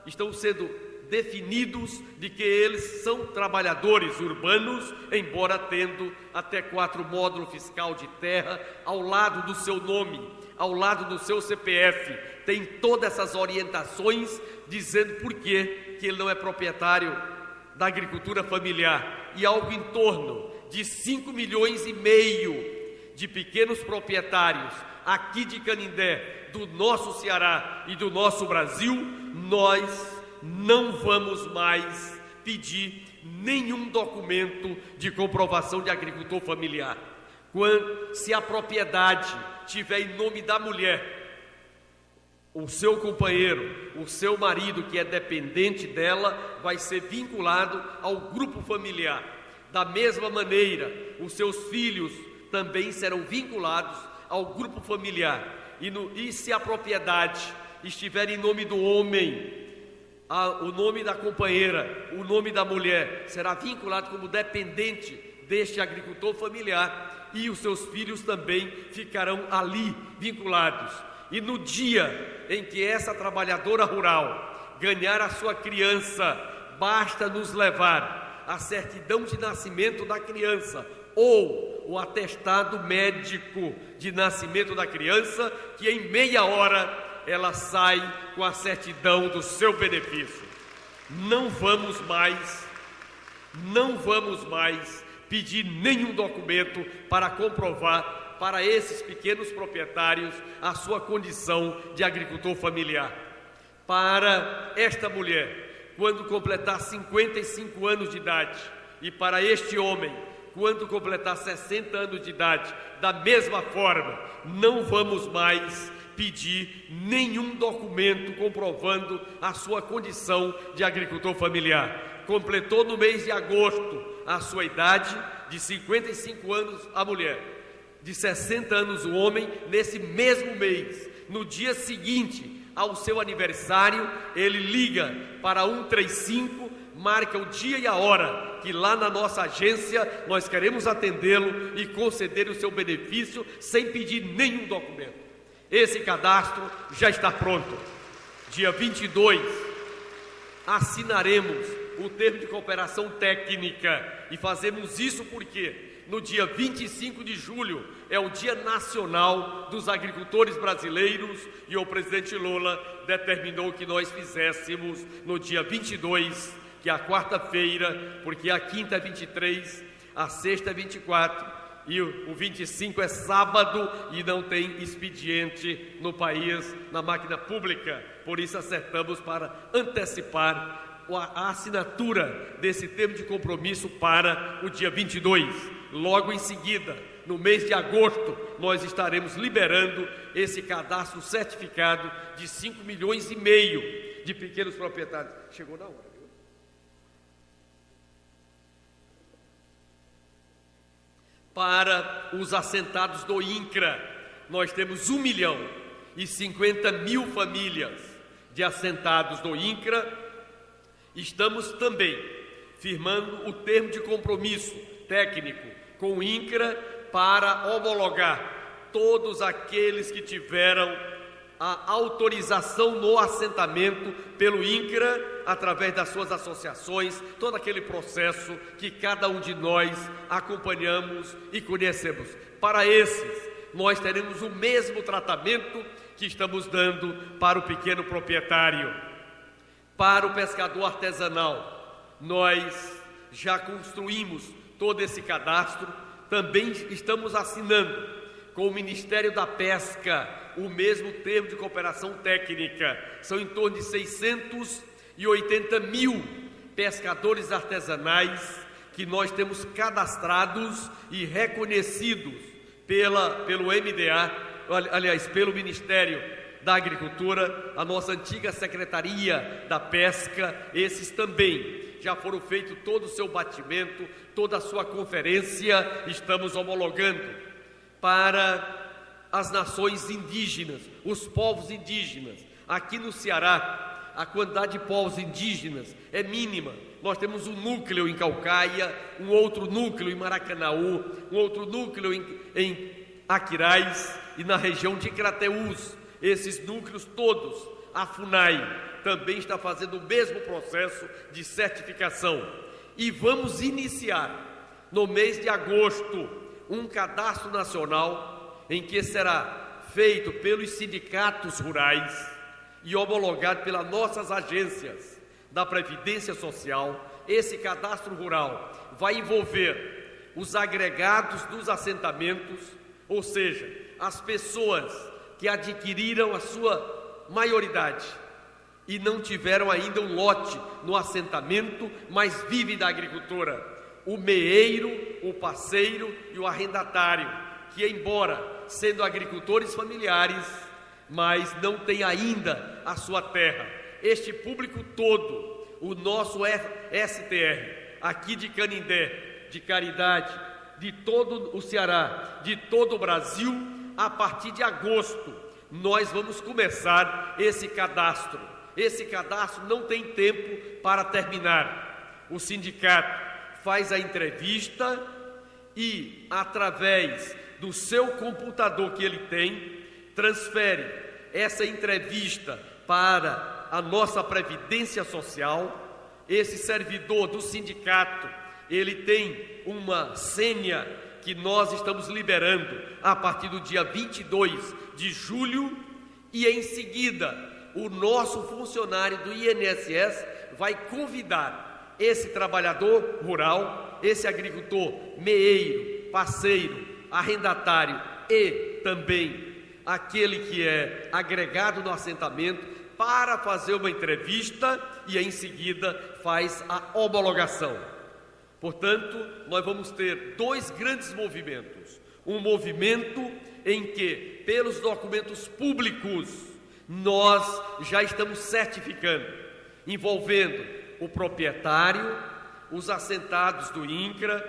estão sendo definidos de que eles são trabalhadores urbanos, embora tendo até 4 módulos fiscal de terra, ao lado do seu nome, ao lado do seu CPF, tem todas essas orientações dizendo por que ele não é proprietário da agricultura familiar, e algo em torno de 5,5 milhões de pequenos proprietários aqui de Canindé, do nosso Ceará e do nosso Brasil. Nós não vamos mais pedir nenhum documento de comprovação de agricultor familiar. Se a propriedade tiver em nome da mulher, o seu companheiro, o seu marido, que é dependente dela, vai ser vinculado ao grupo familiar. Da mesma maneira, os seus filhos também serão vinculados ao grupo familiar. E se a propriedade estiver em nome do homem, o nome da companheira, o nome da mulher será vinculado como dependente deste agricultor familiar e os seus filhos também ficarão ali vinculados. E no dia em que essa trabalhadora rural ganhar a sua criança, basta nos levar a certidão de nascimento da criança ou o atestado médico de nascimento da criança, que em meia hora ela sai com a certidão do seu benefício. Não vamos mais pedir nenhum documento para comprovar para esses pequenos proprietários a sua condição de agricultor familiar. Para esta mulher, quando completar 55 anos de idade, e para este homem, quando completar 60 anos de idade, da mesma forma, não vamos mais pedir nenhum documento comprovando a sua condição de agricultor familiar. Completou no mês de agosto a sua idade, de 55 anos a mulher, de 60 anos o homem, nesse mesmo mês, no dia seguinte ao seu aniversário, ele liga para 135, marca o dia e a hora, que lá na nossa agência nós queremos atendê-lo e conceder o seu benefício sem pedir nenhum documento. Esse cadastro já está pronto. Dia 22, assinaremos o termo de cooperação técnica e fazemos isso porque no dia 25 de julho é o Dia Nacional dos Agricultores Brasileiros e o presidente Lula determinou que nós fizéssemos no dia 22, que é a quarta-feira, porque a quinta é 23, a sexta é 24 e o 25 é sábado e não tem expediente no país, na máquina pública. Por isso acertamos para antecipar a assinatura desse termo de compromisso para o dia 22. Logo em seguida, no mês de agosto, nós estaremos liberando esse cadastro certificado de 5,5 milhões de pequenos proprietários. Chegou na hora, viu? Para os assentados do INCRA, nós temos 1.050.000 famílias de assentados do INCRA. Estamos também firmando o termo de compromisso técnico com o INCRA para homologar todos aqueles que tiveram a autorização no assentamento pelo INCRA, através das suas associações, todo aquele processo que cada um de nós acompanhamos e conhecemos. Para esses, nós teremos o mesmo tratamento que estamos dando para o pequeno proprietário. Para o pescador artesanal, nós já construímos todo esse cadastro, também estamos assinando com o Ministério da Pesca o mesmo termo de cooperação técnica. São em torno de 680.000 pescadores artesanais que nós temos cadastrados e reconhecidos pelo MDA, aliás, pelo Ministério da Agricultura, a nossa antiga Secretaria da Pesca. Esses também já foram feito todo o seu batimento, toda a sua conferência, estamos homologando. Para as nações indígenas, os povos indígenas, aqui no Ceará, a quantidade de povos indígenas é mínima. Nós temos um núcleo em Caucaia, um outro núcleo em Maracanaú, um outro núcleo em Aquiraz e na região de Crateús. Esses núcleos todos, a FUNAI também está fazendo o mesmo processo de certificação. E vamos iniciar, no mês de agosto, um cadastro nacional em que será feito pelos sindicatos rurais e homologado pelas nossas agências da Previdência Social. Esse cadastro rural vai envolver os agregados dos assentamentos, ou seja, as pessoas que adquiriram a sua maioridade e não tiveram ainda um lote no assentamento, mas vivem da agricultura. O meeiro, o parceiro e o arrendatário, que embora sendo agricultores familiares, mas não tem ainda a sua terra. Este público todo, o nosso STR, aqui de Canindé, de Caridade, de todo o Ceará, de todo o Brasil, a partir de agosto, nós vamos começar esse cadastro. esse cadastro não tem tempo para terminar. O sindicato faz a entrevista e, através do seu computador que ele tem, transfere essa entrevista para a nossa Previdência Social. Esse servidor do sindicato, ele tem uma senha que nós estamos liberando a partir do dia 22 de julho, e em seguida o nosso funcionário do INSS vai convidar esse trabalhador rural, esse agricultor meeiro, parceiro, arrendatário e também aquele que é agregado no assentamento para fazer uma entrevista e em seguida faz a homologação. Portanto, nós vamos ter dois grandes movimentos. Um movimento em que, pelos documentos públicos, nós já estamos certificando, envolvendo o proprietário, os assentados do INCRA,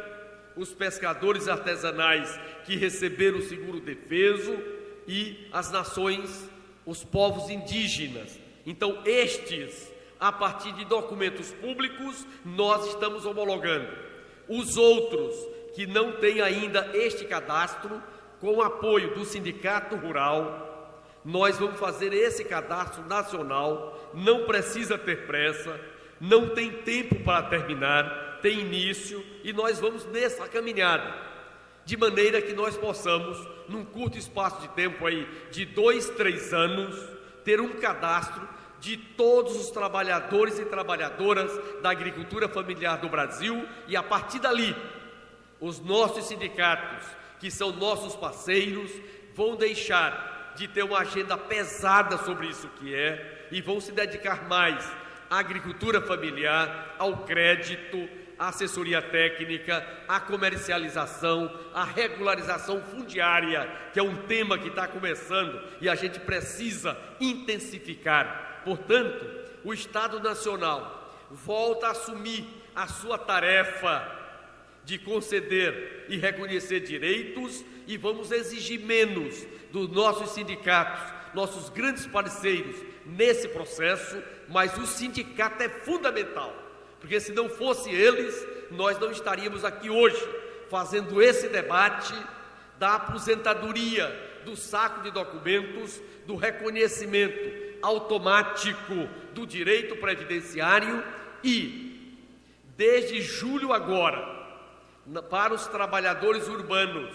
os pescadores artesanais que receberam o seguro-defeso e as nações, os povos indígenas. Então, estes, a partir de documentos públicos, nós estamos homologando. Os outros que não têm ainda este cadastro, com o apoio do Sindicato Rural, nós vamos fazer esse cadastro nacional. Não precisa ter pressa, não tem tempo para terminar, tem início, e nós vamos nessa caminhada, de maneira que nós possamos, num curto espaço de tempo aí, de 2, 3 anos, ter um cadastro de todos os trabalhadores e trabalhadoras da agricultura familiar do Brasil, e a partir dali, os nossos sindicatos, que são nossos parceiros, vão deixar de ter uma agenda pesada sobre isso que é, e vão se dedicar mais à agricultura familiar, ao crédito, à assessoria técnica, à comercialização, à regularização fundiária, que é um tema que está começando e a gente precisa intensificar. Portanto, o Estado Nacional volta a assumir a sua tarefa de conceder e reconhecer direitos, e vamos exigir menos dos nossos sindicatos, nossos grandes parceiros nesse processo, mas o sindicato é fundamental, porque se não fosse eles, nós não estaríamos aqui hoje fazendo esse debate da aposentadoria, do saco de documentos, do reconhecimento automático do direito previdenciário. E desde julho agora, para os trabalhadores urbanos,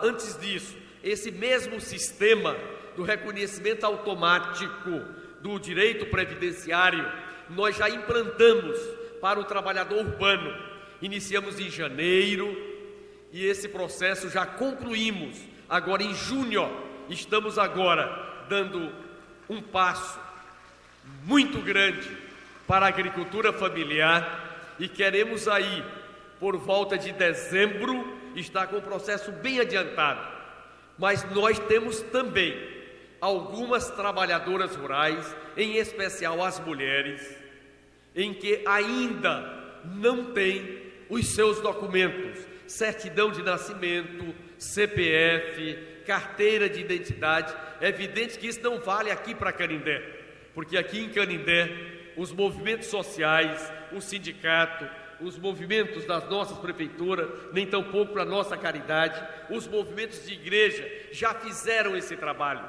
antes disso, esse mesmo sistema do reconhecimento automático do direito previdenciário, nós já implantamos para o trabalhador urbano. Iniciamos em janeiro e esse processo já concluímos agora em junho. Estamos agora dando um passo muito grande para a agricultura familiar e queremos aí, por volta de dezembro, estar com o processo bem adiantado. Mas nós temos também algumas trabalhadoras rurais, em especial as mulheres, em que ainda não têm os seus documentos, certidão de nascimento, CPF, carteira de identidade. É evidente que isso não vale aqui para Canindé, porque aqui em Canindé, os movimentos sociais, o sindicato, os movimentos das nossas prefeituras, nem tampouco para a nossa caridade, os movimentos de igreja já fizeram esse trabalho.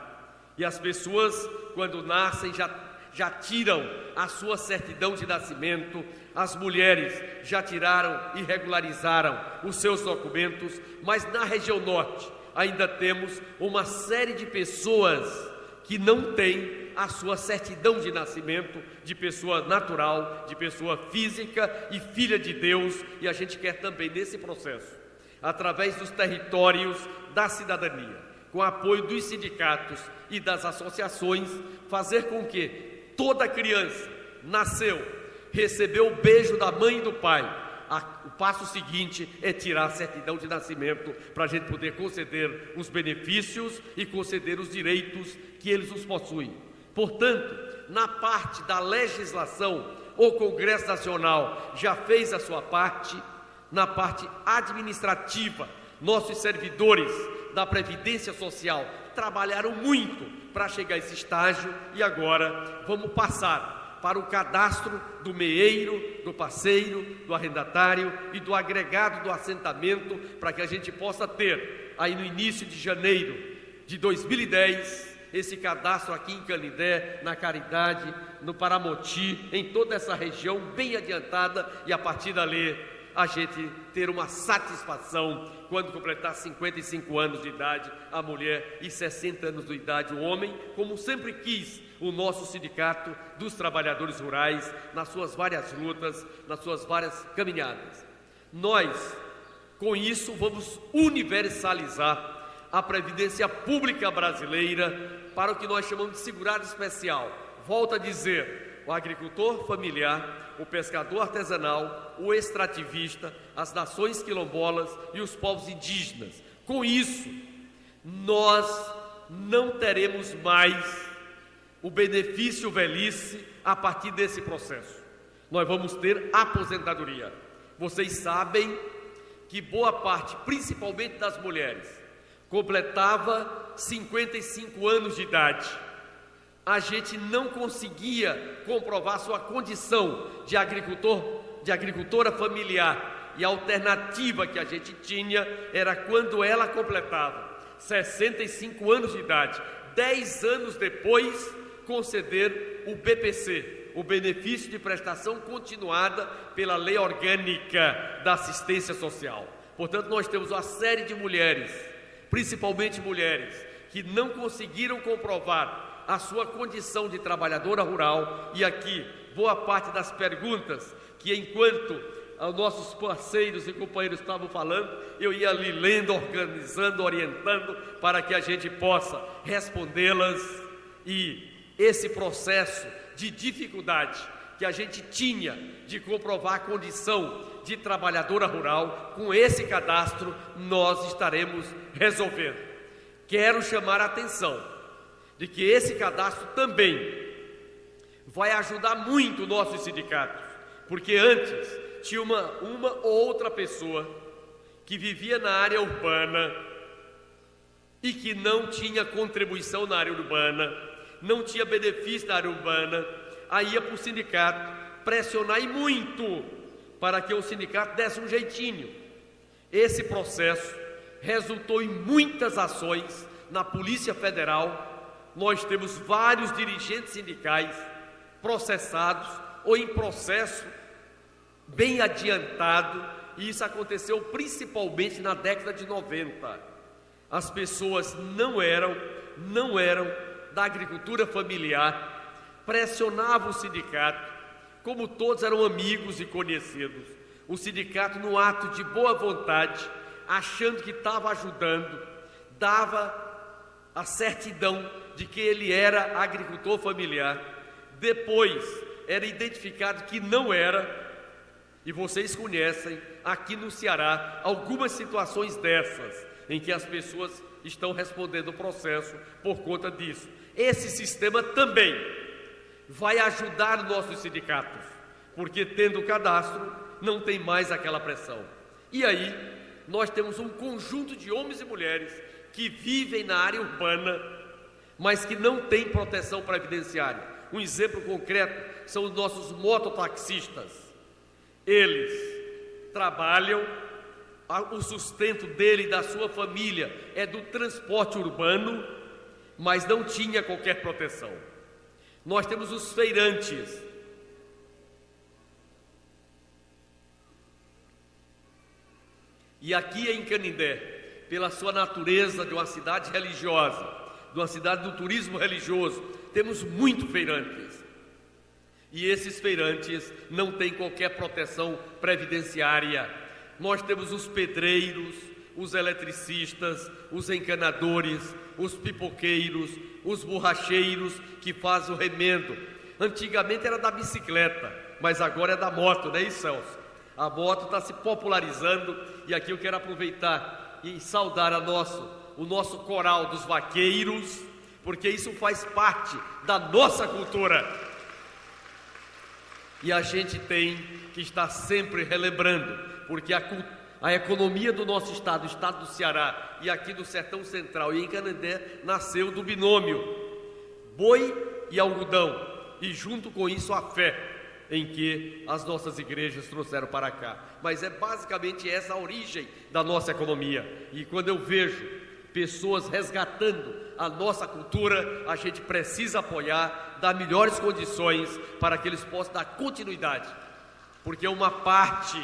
E as pessoas, quando nascem, já tiram a sua certidão de nascimento. As mulheres já tiraram e regularizaram os seus documentos, mas na região norte ainda temos uma série de pessoas que não têm a sua certidão de nascimento de pessoa natural, de pessoa física e filha de Deus, e a gente quer também nesse processo, através dos territórios da cidadania, com apoio dos sindicatos e das associações, fazer com que toda criança nasceu, recebeu o beijo da mãe e do pai. O passo seguinte é tirar a certidão de nascimento para a gente poder conceder os benefícios e conceder os direitos que eles os possuem. Portanto, na parte da legislação, o Congresso Nacional já fez a sua parte. Na parte administrativa, nossos servidores da Previdência Social trabalharam muito para chegar a esse estágio e agora vamos passar para o cadastro do meeiro, do parceiro, do arrendatário e do agregado do assentamento, para que a gente possa ter, aí no início de janeiro de 2010, esse cadastro aqui em Canindé, na Caridade, no Paramoti, em toda essa região bem adiantada, e a partir dali a gente ter uma satisfação quando completar 55 anos de idade a mulher e 60 anos de idade o homem, como sempre quis o nosso Sindicato dos Trabalhadores Rurais, nas suas várias lutas, nas suas várias caminhadas. Nós, com isso, vamos universalizar a Previdência Pública brasileira para o que nós chamamos de segurado especial. Volto a dizer, o agricultor familiar, o pescador artesanal, o extrativista, as nações quilombolas e os povos indígenas. Com isso, nós não teremos mais o benefício velhice a partir desse processo. Nós vamos ter aposentadoria. Vocês sabem que boa parte, principalmente das mulheres, completava 55 anos de idade. A gente não conseguia comprovar sua condição de agricultor, de agricultora familiar, e a alternativa que a gente tinha era quando ela completava 65 anos de idade, 10 anos depois, conceder o BPC, o benefício de prestação continuada pela Lei Orgânica da Assistência Social. Portanto, nós temos uma série de mulheres, principalmente mulheres, que não conseguiram comprovar a sua condição de trabalhadora rural, e aqui boa parte das perguntas que enquanto os nossos parceiros e companheiros estavam falando, eu ia ali lendo, organizando, orientando para que a gente possa respondê-las. E esse processo de dificuldade que a gente tinha de comprovar a condição de trabalhadora rural, com esse cadastro nós estaremos resolvendo. Quero chamar a atenção de que esse cadastro também vai ajudar muito nossos sindicatos, porque antes tinha uma ou outra pessoa que vivia na área urbana e que não tinha contribuição na área urbana, não tinha benefício na área urbana, aí ia para o sindicato pressionar e muito para que o sindicato desse um jeitinho. Esse processo resultou em muitas ações na Polícia Federal. Nós temos vários dirigentes sindicais processados ou em processo bem adiantado, e isso aconteceu principalmente na década de 90. As pessoas não eram da agricultura familiar, pressionavam o sindicato, como todos eram amigos e conhecidos. O sindicato, no ato de boa vontade, achando que estava ajudando, dava a certidão de que ele era agricultor familiar. Depois era identificado que não era, e vocês conhecem aqui no Ceará algumas situações dessas, em que as pessoas estão respondendo o processo por conta disso. Esse sistema também vai ajudar nossos sindicatos, porque tendo o cadastro não tem mais aquela pressão. E aí nós temos um conjunto de homens e mulheres que vivem na área urbana, mas que não têm proteção previdenciária. Um exemplo concreto são os nossos mototaxistas. Eles trabalham, o sustento dele e da sua família é do transporte urbano, mas não tinha qualquer proteção. Nós temos os feirantes. E aqui em Canindé, pela sua natureza de uma cidade religiosa, de uma cidade do turismo religioso, temos muitos feirantes. E esses feirantes não têm qualquer proteção previdenciária. Nós temos os pedreiros, os eletricistas, os encanadores, os pipoqueiros, os borracheiros que fazem o remendo. Antigamente era da bicicleta, mas agora é da moto, não é isso, Celso? A moto está se popularizando, e aqui eu quero aproveitar e saudar o nosso coral dos vaqueiros, porque isso faz parte da nossa cultura. E a gente tem que estar sempre relembrando, porque A economia do nosso estado, o estado do Ceará, e aqui do Sertão Central e em Canindé, nasceu do binômio boi e algodão, e junto com isso a fé em que as nossas igrejas trouxeram para cá. Mas é basicamente essa a origem da nossa economia. E quando eu vejo pessoas resgatando a nossa cultura, a gente precisa apoiar, dar melhores condições para que eles possam dar continuidade. Porque uma parte,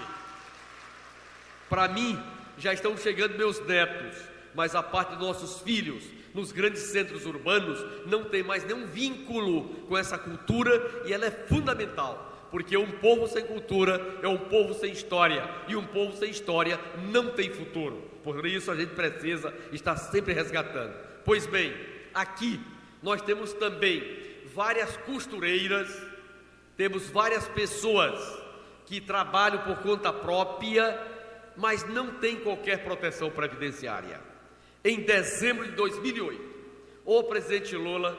para mim, já estão chegando meus netos, mas a parte dos nossos filhos, nos grandes centros urbanos, não tem mais nenhum vínculo com essa cultura, e ela é fundamental. Porque um povo sem cultura é um povo sem história, e um povo sem história não tem futuro. Por isso a gente precisa estar sempre resgatando. Pois bem, aqui nós temos também várias costureiras, temos várias pessoas que trabalham por conta própria, mas não tem qualquer proteção previdenciária. Em dezembro de 2008, o presidente Lula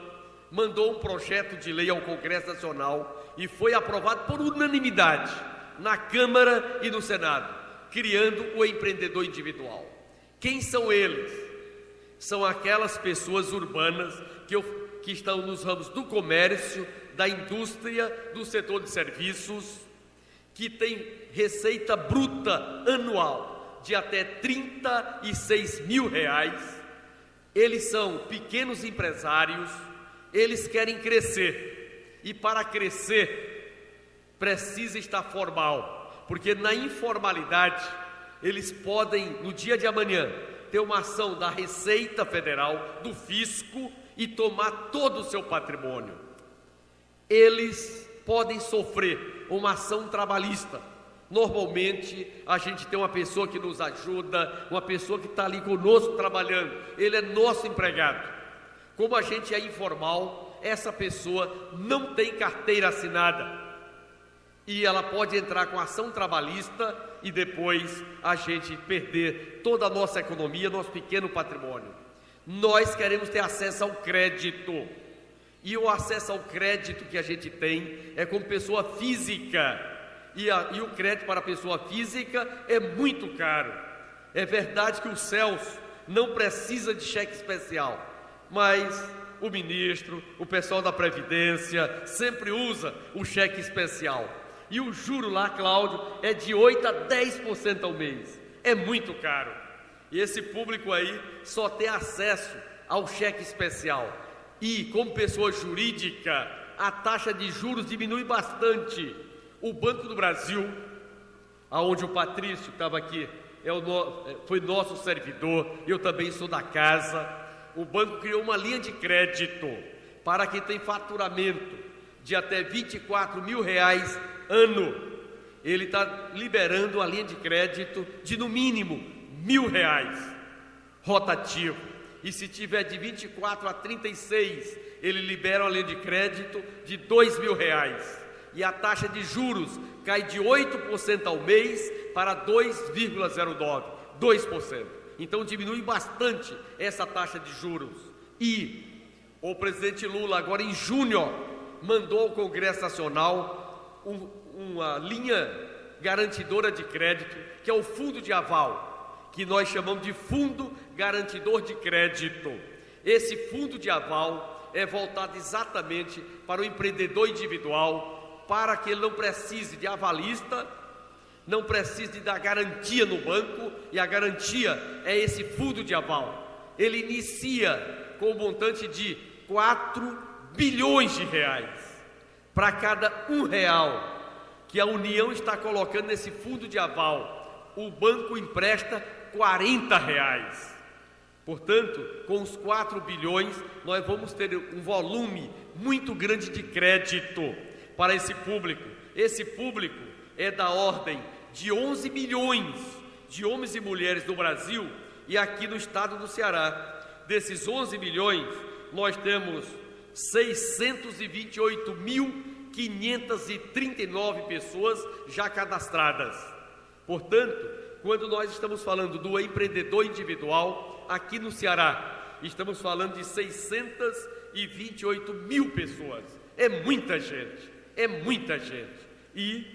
mandou um projeto de lei ao Congresso Nacional e foi aprovado por unanimidade na Câmara e no Senado, criando o empreendedor individual. Quem são eles? São aquelas pessoas urbanas que estão nos ramos do comércio, da indústria, do setor de serviços, que têm receita bruta anual de até R$36 mil. Eles são pequenos empresários, eles querem crescer, e para crescer precisa estar formal, porque na informalidade eles podem, no dia de amanhã, ter uma ação da Receita Federal, do Fisco, e tomar todo o seu patrimônio. Eles podem sofrer uma ação trabalhista. Normalmente a gente tem uma pessoa que nos ajuda, uma pessoa que está ali conosco trabalhando, ele é nosso empregado. Como a gente é informal, essa pessoa não tem carteira assinada, e ela pode entrar com ação trabalhista e depois a gente perder toda a nossa economia, nosso pequeno patrimônio. Nós queremos ter acesso ao crédito, e o acesso ao crédito que a gente tem é como pessoa física, e o crédito para a pessoa física é muito caro. É verdade que o Celso não precisa de cheque especial, mas o ministro, o pessoal da Previdência sempre usa o cheque especial. E o juro lá, Cláudio, é de 8% a 10% ao mês. É muito caro. E esse público aí só tem acesso ao cheque especial. E, como pessoa jurídica, a taxa de juros diminui bastante. O Banco do Brasil, aonde o Patrício estava aqui, foi nosso servidor, eu também sou da casa. O banco criou uma linha de crédito para quem tem faturamento de até R$24 mil ano. Ele está liberando a linha de crédito de no mínimo R$1.000 rotativo. E se tiver de 24 a 36, ele libera uma linha de crédito de R$2.000. E a taxa de juros cai de 8% ao mês para 2,09%, 2%. Então diminui bastante essa taxa de juros. E o presidente Lula, agora em junho, mandou ao Congresso Nacional uma linha garantidora de crédito, que é o fundo de aval, que nós chamamos de Fundo Garantidor de Crédito. Esse fundo de aval é voltado exatamente para o empreendedor individual, para que ele não precise de avalista, não precise de dar garantia no banco, e a garantia é esse fundo de aval. Ele inicia com um montante de R$4 bilhões. Para cada R$1 que a União está colocando nesse fundo de aval, o banco empresta R$40. Portanto, com os 4 bilhões, nós vamos ter um volume muito grande de crédito para esse público. Esse público é da ordem de 11 milhões de homens e mulheres no Brasil e aqui no estado do Ceará. Desses 11 milhões, nós temos 628.539 pessoas já cadastradas. Portanto, quando nós estamos falando do empreendedor individual, aqui no Ceará, estamos falando de 628 mil pessoas. É muita gente, é muita gente. E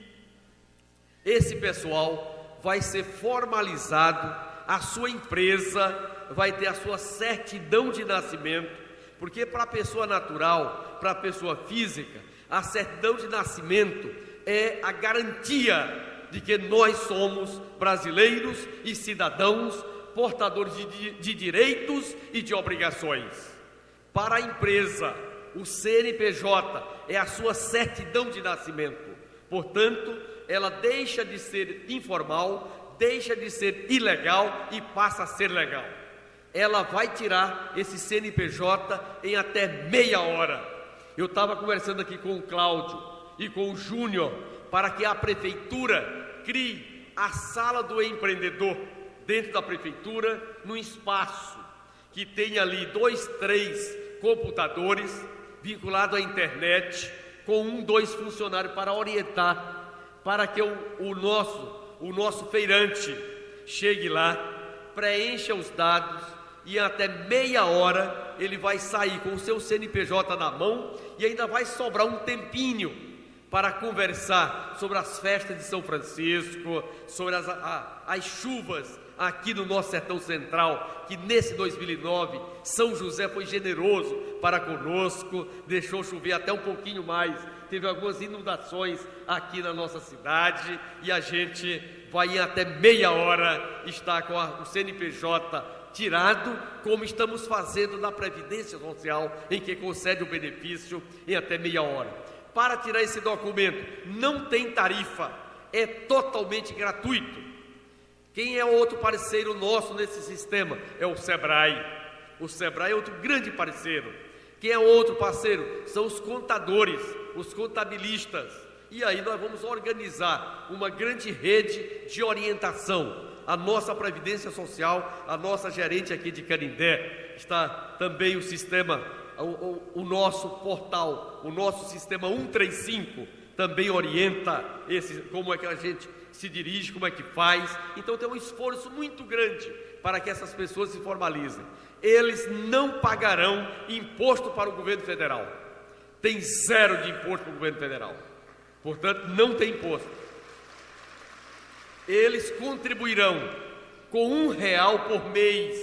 esse pessoal vai ser formalizado, a sua empresa vai ter a sua certidão de nascimento, porque para a pessoa natural, para a pessoa física, a certidão de nascimento é a garantia de que nós somos brasileiros e cidadãos portadores de direitos e de obrigações. Para a empresa, o CNPJ é a sua certidão de nascimento. Portanto, ela deixa de ser informal, deixa de ser ilegal e passa a ser legal. Ela vai tirar esse CNPJ em até meia hora. Eu estava conversando aqui com o Cláudio e com o Júnior para que a prefeitura crie a sala do empreendedor dentro da prefeitura, num espaço que tenha ali 2, 3 computadores vinculados à internet, com 2 funcionários para orientar, para que o nosso feirante chegue lá, preencha os dados e até meia hora ele vai sair com o seu CNPJ na mão e ainda vai sobrar um tempinho para conversar sobre as festas de São Francisco, sobre as chuvas aqui no nosso sertão central, que nesse 2009 São José foi generoso para conosco, deixou chover até um pouquinho mais, teve algumas inundações aqui na nossa cidade e a gente vai em até meia hora estar com o CNPJ tirado, como estamos fazendo na Previdência Social, em que concede o benefício em até meia hora. Para tirar esse documento não tem tarifa, é totalmente gratuito. Quem é outro parceiro nosso nesse sistema? É o Sebrae. O Sebrae é outro grande parceiro. Quem é outro parceiro? São os contadores, os contabilistas. E aí nós vamos organizar uma grande rede de orientação. A nossa Previdência Social, a nossa gerente aqui de Canindé, está também o sistema, o nosso portal, o nosso sistema 135 também orienta como é que a gente se dirige, como é que faz. Então tem um esforço muito grande para que essas pessoas se formalizem. Eles não pagarão imposto para o governo federal. Tem 0 de imposto para o governo federal. Portanto, não tem imposto. Eles contribuirão com R$1 por mês.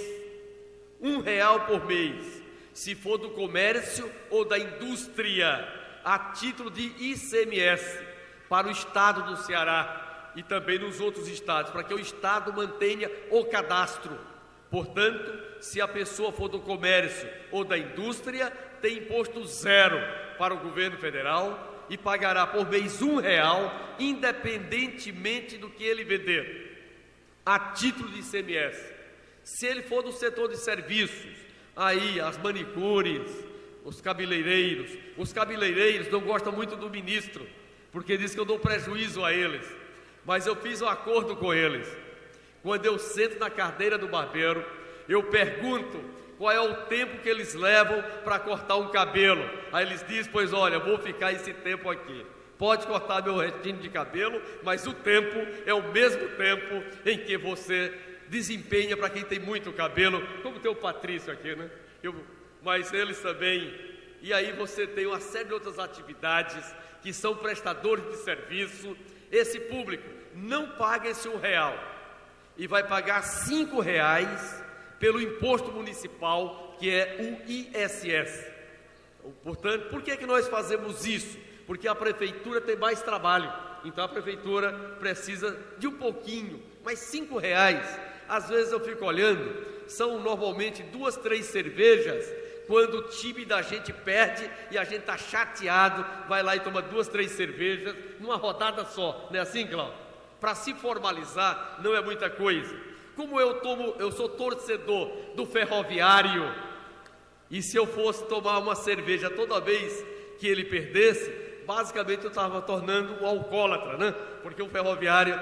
R$1 por mês. Se for do comércio ou da indústria, a título de ICMS, para o estado do Ceará e também nos outros estados, para que o estado mantenha o cadastro. Portanto, se a pessoa for do comércio ou da indústria, tem imposto 0 para o governo federal e pagará por mês R$1, independentemente do que ele vender, a título de ICMS. Se ele for do setor de serviços, aí as manicures, os cabeleireiros não gostam muito do ministro, porque diz que eu dou prejuízo a eles, mas eu fiz um acordo com eles. Quando eu sento na cadeira do barbeiro, eu pergunto qual é o tempo que eles levam para cortar um cabelo. Aí eles dizem, pois olha, vou ficar esse tempo aqui. Pode cortar meu restinho de cabelo, mas o tempo é o mesmo tempo em que você desempenha para quem tem muito cabelo, como tem o Patrício aqui, né? Mas eles também. E aí você tem uma série de outras atividades que são prestadores de serviço. Esse público não paga esse R$1 e vai pagar R$5 pelo imposto municipal, que é o ISS. Portanto, por que nós fazemos isso? Porque a prefeitura tem mais trabalho, então a prefeitura precisa de um pouquinho, mas R$5, às vezes eu fico olhando, são normalmente 2, 3 cervejas, quando o time da gente perde e a gente está chateado, vai lá e toma 2, 3 cervejas numa rodada só, não é assim, Cláudio? Para se formalizar não é muita coisa. Como eu sou torcedor do Ferroviário, e se eu fosse tomar uma cerveja toda vez que ele perdesse, basicamente eu estava tornando um alcoólatra, né? Porque o Ferroviário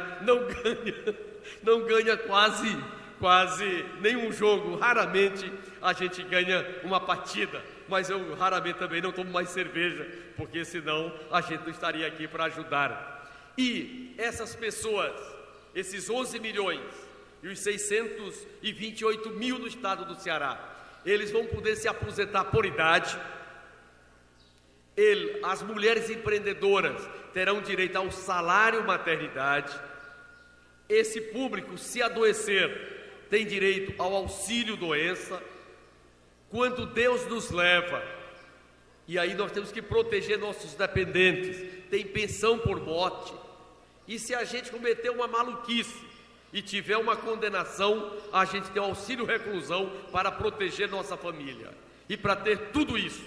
não ganha quase nenhum jogo, raramente a gente ganha uma partida, mas eu raramente também não tomo mais cerveja, porque senão a gente não estaria aqui para ajudar. E essas pessoas, esses 11 milhões e os 628 mil no estado do Ceará, eles vão poder se aposentar por idade. As mulheres empreendedoras terão direito ao salário maternidade. esse público, se adoecer, tem direito ao auxílio doença. Quando Deus nos leva, e aí nós temos que proteger nossos dependentes, tem pensão por morte. E se a gente cometer uma maluquice e tiver uma condenação, a gente tem o auxílio reclusão para proteger nossa família. E para ter tudo isso,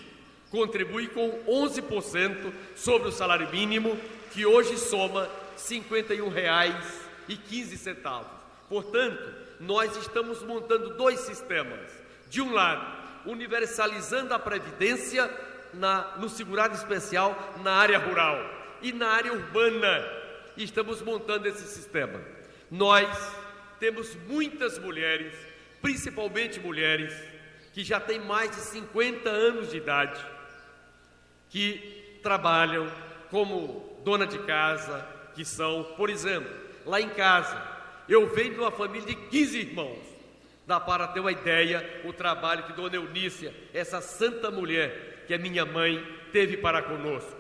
contribui com 11% sobre o salário mínimo, que hoje soma R$ 51,15. Portanto, nós estamos montando dois sistemas. De um lado, universalizando a previdência no segurado especial na área rural e na área urbana. Estamos montando esse sistema. Nós temos muitas mulheres, principalmente mulheres, que já têm mais de 50 anos de idade, que trabalham como dona de casa, que são, por exemplo, lá em casa, eu venho de uma família de 15 irmãos. Dá para ter uma ideia o trabalho que Dona Eunícia, essa santa mulher, que é minha mãe, teve para conosco.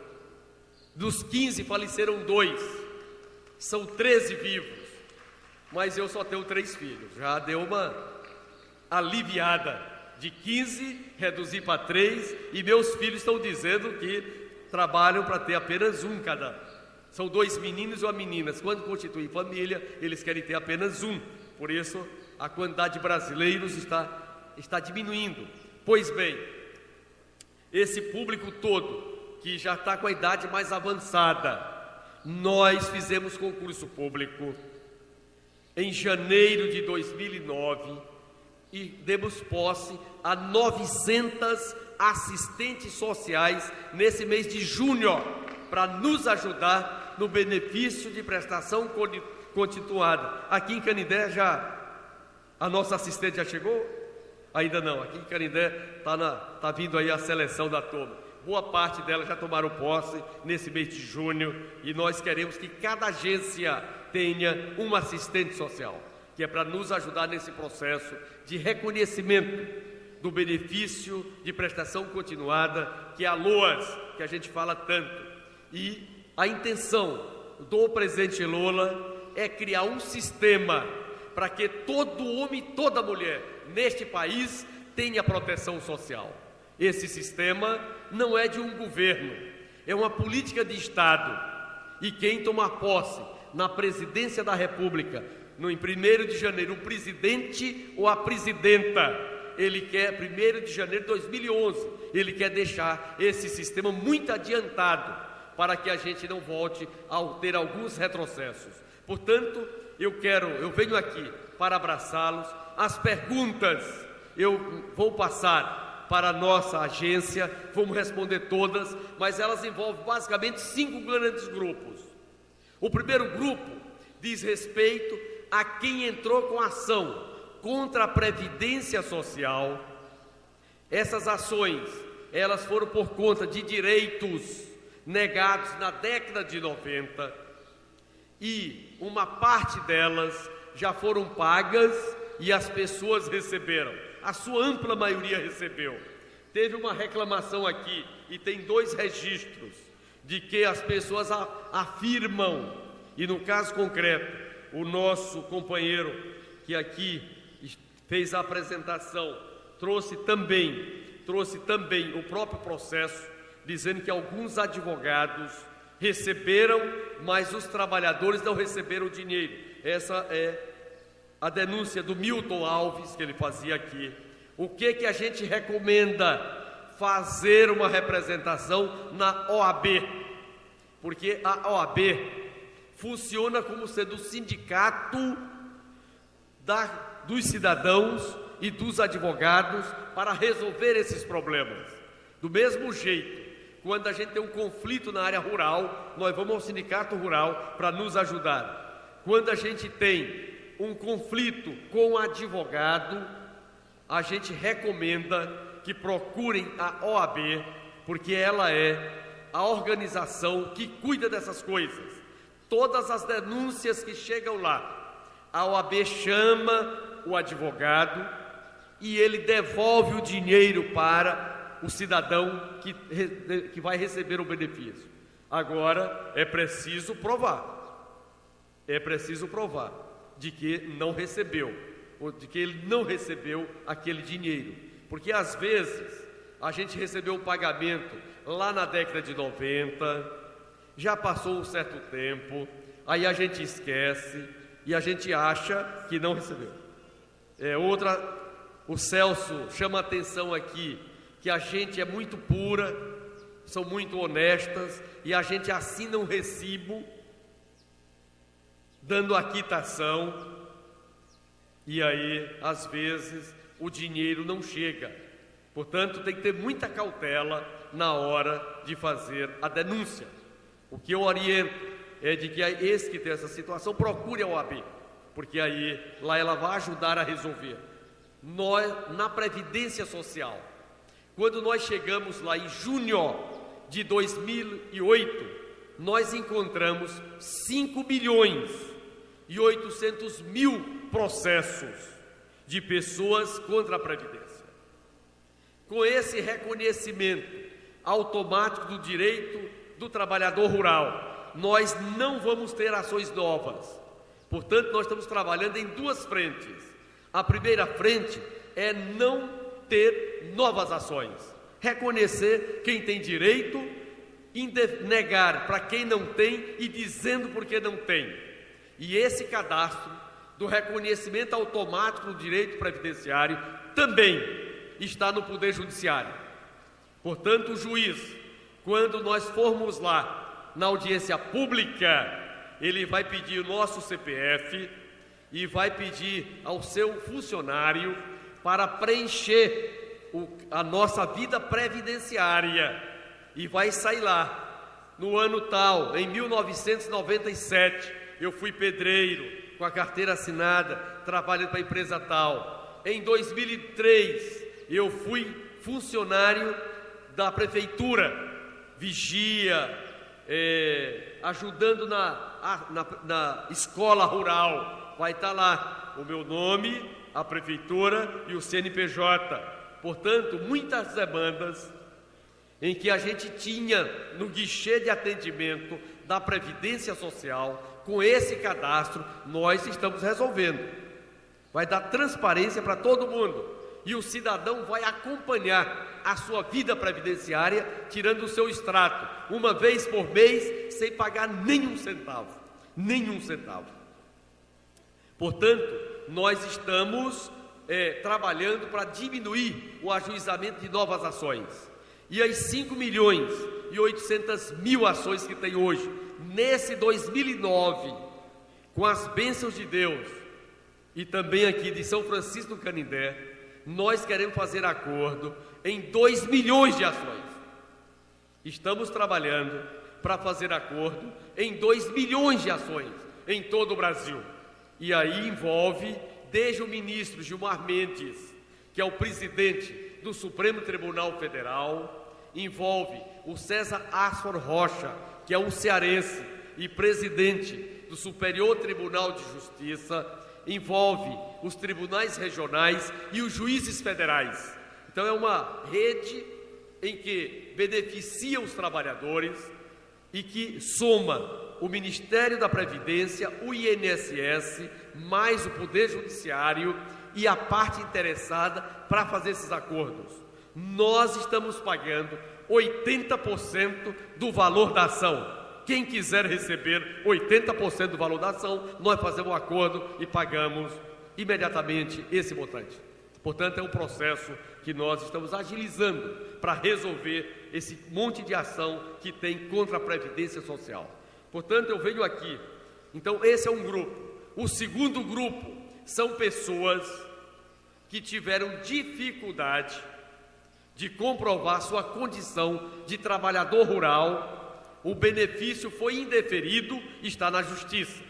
Dos 15 faleceram 2, são 13 vivos, mas eu só tenho 3 filhos. Já deu uma aliviada. De 15, reduzi para 3, e meus filhos estão dizendo que trabalham para ter apenas um cada. São 2 meninos e uma menina. Quando constituem família, eles querem ter apenas um. Por isso, a quantidade de brasileiros está diminuindo. Pois bem, esse público todo, que já está com a idade mais avançada, nós fizemos concurso público em janeiro de 2009, e demos posse a 900 assistentes sociais nesse mês de junho, para nos ajudar no benefício de prestação continuada. Aqui em Canindé a nossa assistente já chegou? Ainda não. Aqui em Canindé tá vindo aí a seleção da turma. Boa parte delas já tomaram posse nesse mês de junho, e nós queremos que cada agência tenha um assistente social, que é para nos ajudar nesse processo de reconhecimento do benefício de prestação continuada, que é a LOAS, que a gente fala tanto. E a intenção do presidente Lula é criar um sistema para que todo homem e toda mulher neste país tenha proteção social. Esse sistema não é de um governo, é uma política de Estado. E quem tomar posse na presidência da República, em 1º de janeiro, o presidente ou a presidenta, ele quer, 1º de janeiro de 2011, ele quer deixar esse sistema muito adiantado, para que a gente não volte a ter alguns retrocessos. Portanto, eu venho aqui para abraçá-los. As perguntas eu vou passar para a nossa agência, vamos responder todas, mas elas envolvem basicamente 5 grandes grupos. O primeiro grupo diz respeito a quem entrou com ação contra a Previdência Social. Essas ações, elas foram por conta de direitos negados na década de 90, e uma parte delas já foram pagas e as pessoas receberam. A sua ampla maioria recebeu. Teve uma reclamação aqui, e tem 2 registros, de que as pessoas afirmam, e no caso concreto, o nosso companheiro que aqui fez a apresentação trouxe também o próprio processo, dizendo que alguns advogados receberam, mas os trabalhadores não receberam dinheiro. Essa é a denúncia do Milton Alves, que ele fazia aqui. O que a gente recomenda? Fazer uma representação na OAB, porque a OAB funciona como sendo o sindicato dos cidadãos e dos advogados para resolver esses problemas. Do mesmo jeito, quando a gente tem um conflito na área rural, nós vamos ao sindicato rural para nos ajudar. Quando a gente tem um conflito com o advogado, a gente recomenda que procurem a OAB, porque ela é a organização que cuida dessas coisas. Todas as denúncias que chegam lá, a OAB chama o advogado e ele devolve o dinheiro para o cidadão que vai receber o benefício. Agora é preciso provar. de que não recebeu, ou de que ele não recebeu aquele dinheiro. Porque às vezes a gente recebeu um pagamento lá na década de 90, já passou um certo tempo, aí a gente esquece e a gente acha que não recebeu. O Celso chama a atenção aqui que a gente é muito pura, são muito honestas, e a gente assina um recibo dando a quitação, e aí às vezes o dinheiro não chega. Portanto, tem que ter muita cautela na hora de fazer a denúncia. O que eu oriento é de que esse que tem essa situação procure a OAB, porque aí lá ela vai ajudar a resolver. Nós, na Previdência Social, quando nós chegamos lá em junho de 2008, nós encontramos 5.800.000 processos de pessoas contra a Previdência. Com esse reconhecimento automático do direito do trabalhador rural, nós não vamos ter ações novas. Portanto, nós estamos trabalhando em duas frentes. A primeira frente é não ter novas ações, reconhecer quem tem direito, negar para quem não tem e dizendo por que não tem. E esse cadastro do reconhecimento automático do direito previdenciário também está no Poder Judiciário. Portanto, o juiz, quando nós formos lá na audiência pública, ele vai pedir o nosso CPF e vai pedir ao seu funcionário para preencher a nossa vida previdenciária, e vai sair lá, no ano tal, em 1997, eu fui pedreiro, com a carteira assinada, trabalhando para a empresa tal. Em 2003, eu fui funcionário da prefeitura, vigia, ajudando na escola rural. Vai estar lá o meu nome, a prefeitura e o CNPJ. Portanto, muitas demandas em que a gente tinha no guichê de atendimento da Previdência Social, com esse cadastro, nós estamos resolvendo. Vai dar transparência para todo mundo, e o cidadão vai acompanhar a sua vida previdenciária, tirando o seu extrato, uma vez por mês, sem pagar nenhum centavo. Nenhum centavo. Portanto, nós estamos trabalhando para diminuir o ajuizamento de novas ações. E as 5.800.000 ações que tem hoje, nesse 2009, com as bênçãos de Deus, e também aqui de São Francisco do Canindé, nós queremos fazer acordo em 2 milhões de ações. Estamos trabalhando para fazer acordo em 2 milhões de ações em todo o Brasil. E aí envolve desde o ministro Gilmar Mendes, que é o presidente do Supremo Tribunal Federal, envolve o César Asfor Rocha, que é um cearense e presidente do Superior Tribunal de Justiça, envolve os tribunais regionais e os juízes federais. Então é uma rede em que beneficia os trabalhadores e que soma o Ministério da Previdência, o INSS, mais o Poder Judiciário e a parte interessada para fazer esses acordos. Nós estamos pagando 80% do valor da ação. Quem quiser receber 80% do valor da ação, nós fazemos um acordo e pagamos imediatamente esse montante. Portanto, é um processo que nós estamos agilizando para resolver esse monte de ação que tem contra a Previdência Social. Portanto, eu venho aqui. Então, esse é um grupo. O segundo grupo são pessoas que tiveram dificuldade de comprovar sua condição de trabalhador rural. O benefício foi indeferido e está na justiça.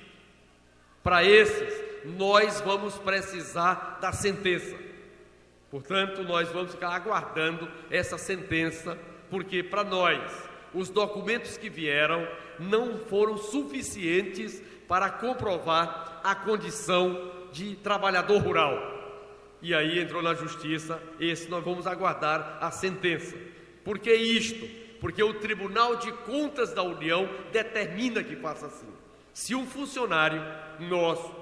Para esses, nós vamos precisar da sentença. Portanto, nós vamos ficar aguardando essa sentença, porque para nós, os documentos que vieram não foram suficientes para comprovar a condição de trabalhador rural. E aí entrou na justiça, esse nós vamos aguardar a sentença. Por que isto? Porque o Tribunal de Contas da União determina que faça assim. Se um funcionário nosso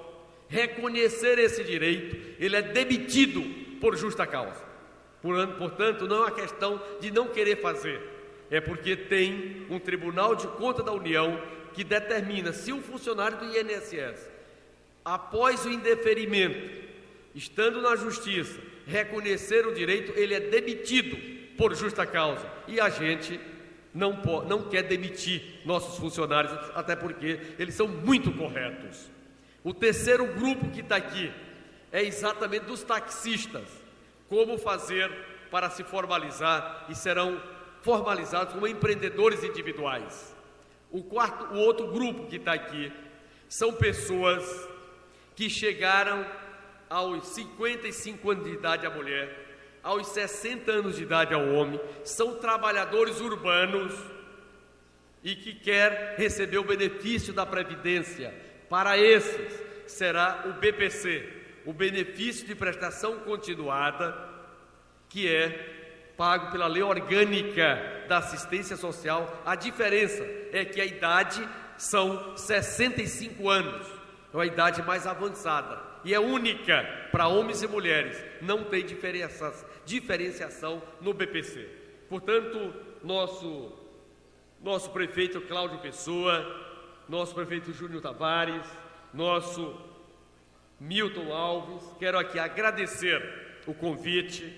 reconhecer esse direito, ele é demitido por justa causa. Portanto, não é uma questão de não querer fazer, é porque tem um Tribunal de Contas da União que determina se um funcionário do INSS, após o indeferimento, estando na justiça, reconhecer o direito, ele é demitido por justa causa. E a gente não quer demitir nossos funcionários, até porque eles são muito corretos. O terceiro grupo que está aqui é exatamente dos taxistas. Como fazer para se formalizar e serão formalizados como empreendedores individuais. O outro grupo que está aqui são pessoas que chegaram aos 55 anos de idade a mulher, aos 60 anos de idade ao homem, são trabalhadores urbanos e que quer receber o benefício da Previdência. Para esses será o BPC, o benefício de prestação continuada, que é pago pela Lei Orgânica da Assistência Social. A diferença é que a idade são 65 anos, é uma idade mais avançada e é única para homens e mulheres, não tem diferenciação no BPC. Portanto, nosso prefeito Cláudio Pessoa, nosso prefeito Júnior Tavares, nosso Milton Alves, quero aqui agradecer o convite,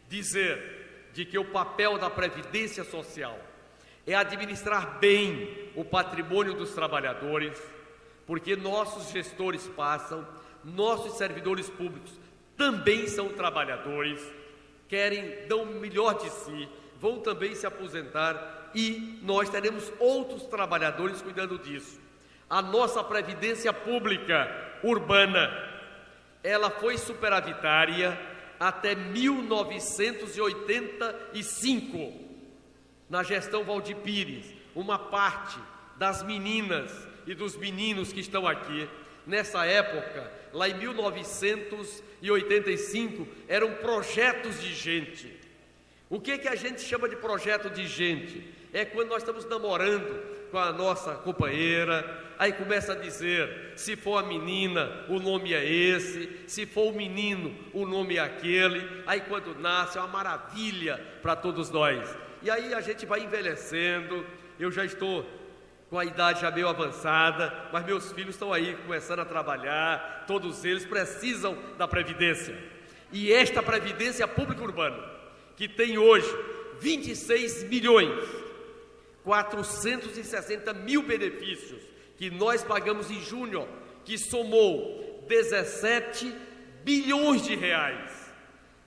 dizer de que o papel da Previdência Social é administrar bem o patrimônio dos trabalhadores, porque nossos gestores passam, nossos servidores públicos também são trabalhadores, dão o melhor de si, vão também se aposentar e nós teremos outros trabalhadores cuidando disso. A nossa Previdência Pública Urbana, ela foi superavitária até 1985, na gestão Valdir Pires. Uma parte das meninas e dos meninos que estão aqui, nessa época, lá em 1985, eram projetos de gente. O que a gente chama de projeto de gente? É quando nós estamos namorando com a nossa companheira, aí começa a dizer, se for a menina, o nome é esse, se for o menino, o nome é aquele, aí quando nasce é uma maravilha para todos nós. E aí a gente vai envelhecendo, eu já estou com a idade já meio avançada, mas meus filhos estão aí começando a trabalhar, todos eles precisam da Previdência. E esta Previdência Pública Urbana, que tem hoje 26 milhões, 460 mil benefícios, que nós pagamos em junho, que somou 17 bilhões de reais.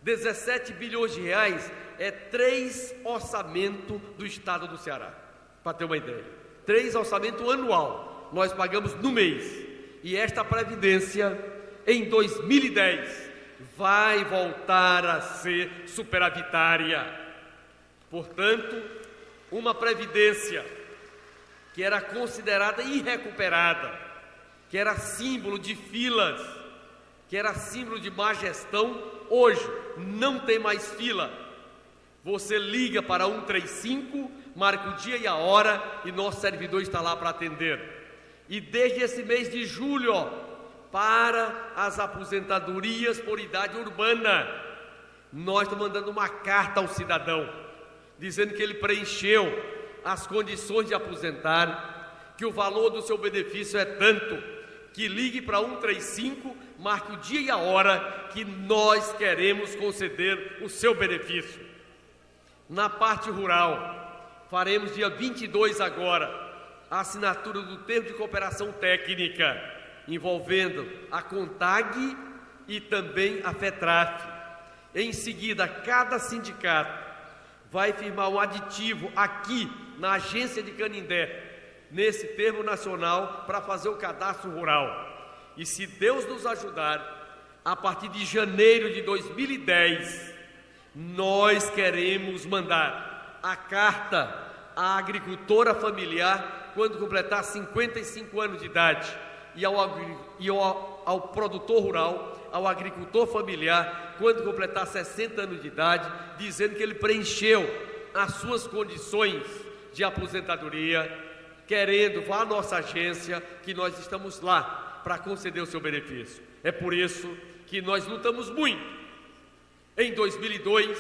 17 bilhões de reais é 3 orçamentos do estado do Ceará, para ter uma ideia. 3 orçamentos anual, nós pagamos no mês. E esta Previdência, em 2010, vai voltar a ser superavitária. Portanto, uma Previdência que era considerada irrecuperável, que era símbolo de filas, que era símbolo de má gestão, hoje não tem mais fila. Você liga para 135, marca o dia e a hora e nosso servidor está lá para atender. E desde esse mês de julho, para as aposentadorias por idade urbana, nós estamos mandando uma carta ao cidadão, dizendo que ele preencheu as condições de aposentar, que o valor do seu benefício é tanto, que ligue para 135, marque o dia e a hora que nós queremos conceder o seu benefício. Na parte rural, faremos dia 22 agora, a assinatura do termo de cooperação técnica, envolvendo a CONTAG e também a FETRAF. Em seguida, cada sindicato vai firmar um aditivo aqui na agência de Canindé, nesse termo nacional, para fazer o cadastro rural. E se Deus nos ajudar, a partir de janeiro de 2010, nós queremos mandar a carta à agricultora familiar quando completar 55 anos de idade e ao produtor rural, ao agricultor familiar quando completar 60 anos de idade, dizendo que ele preencheu as suas condições de aposentadoria, querendo, vá à nossa agência, que nós estamos lá para conceder o seu benefício. É por isso que nós lutamos muito em 2002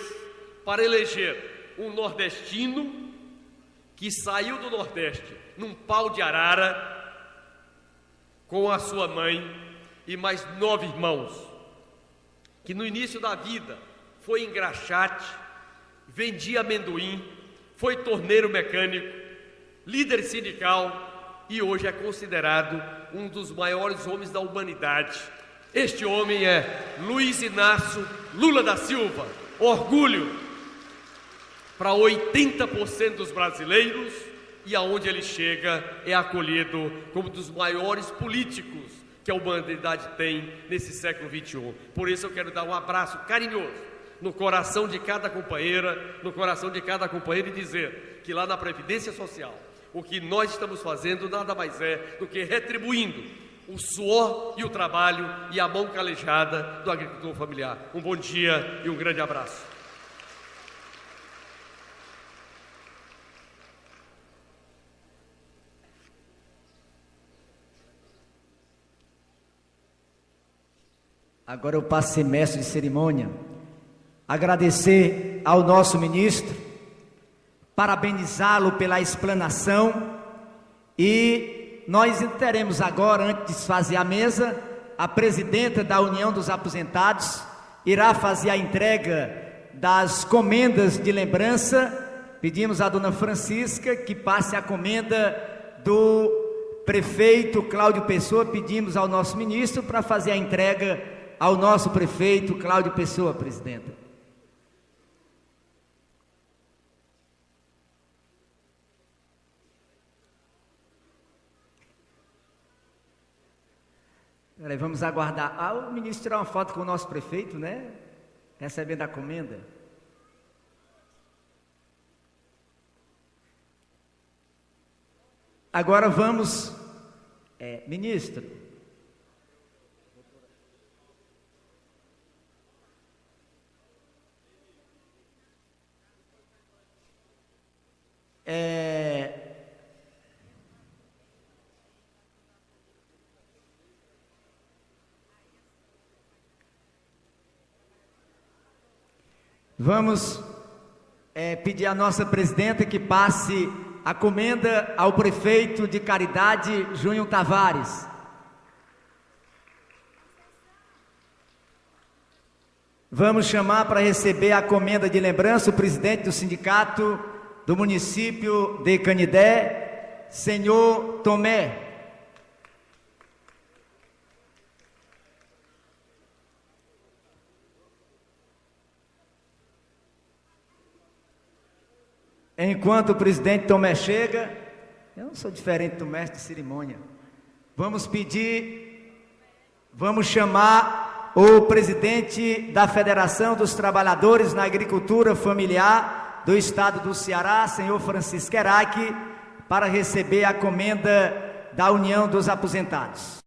para eleger um nordestino que saiu do Nordeste num pau de arara com a sua mãe e mais 9 irmãos, que no início da vida foi engraxate, vendia amendoim, foi torneiro mecânico, líder sindical e hoje é considerado um dos maiores homens da humanidade. Este homem é Luiz Inácio Lula da Silva, orgulho para 80% dos brasileiros, e aonde ele chega é acolhido como um dos maiores políticos que a humanidade tem nesse século XXI. Por isso eu quero dar um abraço carinhoso no coração de cada companheira, no coração de cada companheiro, e dizer que lá na Previdência Social, o que nós estamos fazendo nada mais é do que retribuindo o suor e o trabalho e a mão calejada do agricultor familiar. Um bom dia e um grande abraço. Agora eu passo a ser mestre de cerimônia. Agradecer ao nosso ministro, parabenizá-lo pela explanação, e nós teremos agora, antes de fazer a mesa, a presidenta da União dos Aposentados irá fazer a entrega das comendas de lembrança. Pedimos à dona Francisca que passe a comenda do prefeito Cláudio Pessoa. Pedimos ao nosso ministro para fazer a entrega ao nosso prefeito Cláudio Pessoa, presidenta. Peraí, vamos aguardar. O ministro tirar uma foto com o nosso prefeito, né? Recebendo a comenda. Agora vamos, ministro. Vamos pedir à nossa presidenta que passe a comenda ao prefeito de Caridade, Júnior Tavares. Vamos chamar para receber a comenda de lembrança o presidente do sindicato do município de Canindé, senhor Tomé. Enquanto o presidente Tomé chega, eu não sou diferente do mestre de cerimônia. Vamos chamar o presidente da Federação dos Trabalhadores na Agricultura Familiar do Estado do Ceará, senhor Francisco Eraque, para receber a comenda da União dos Aposentados.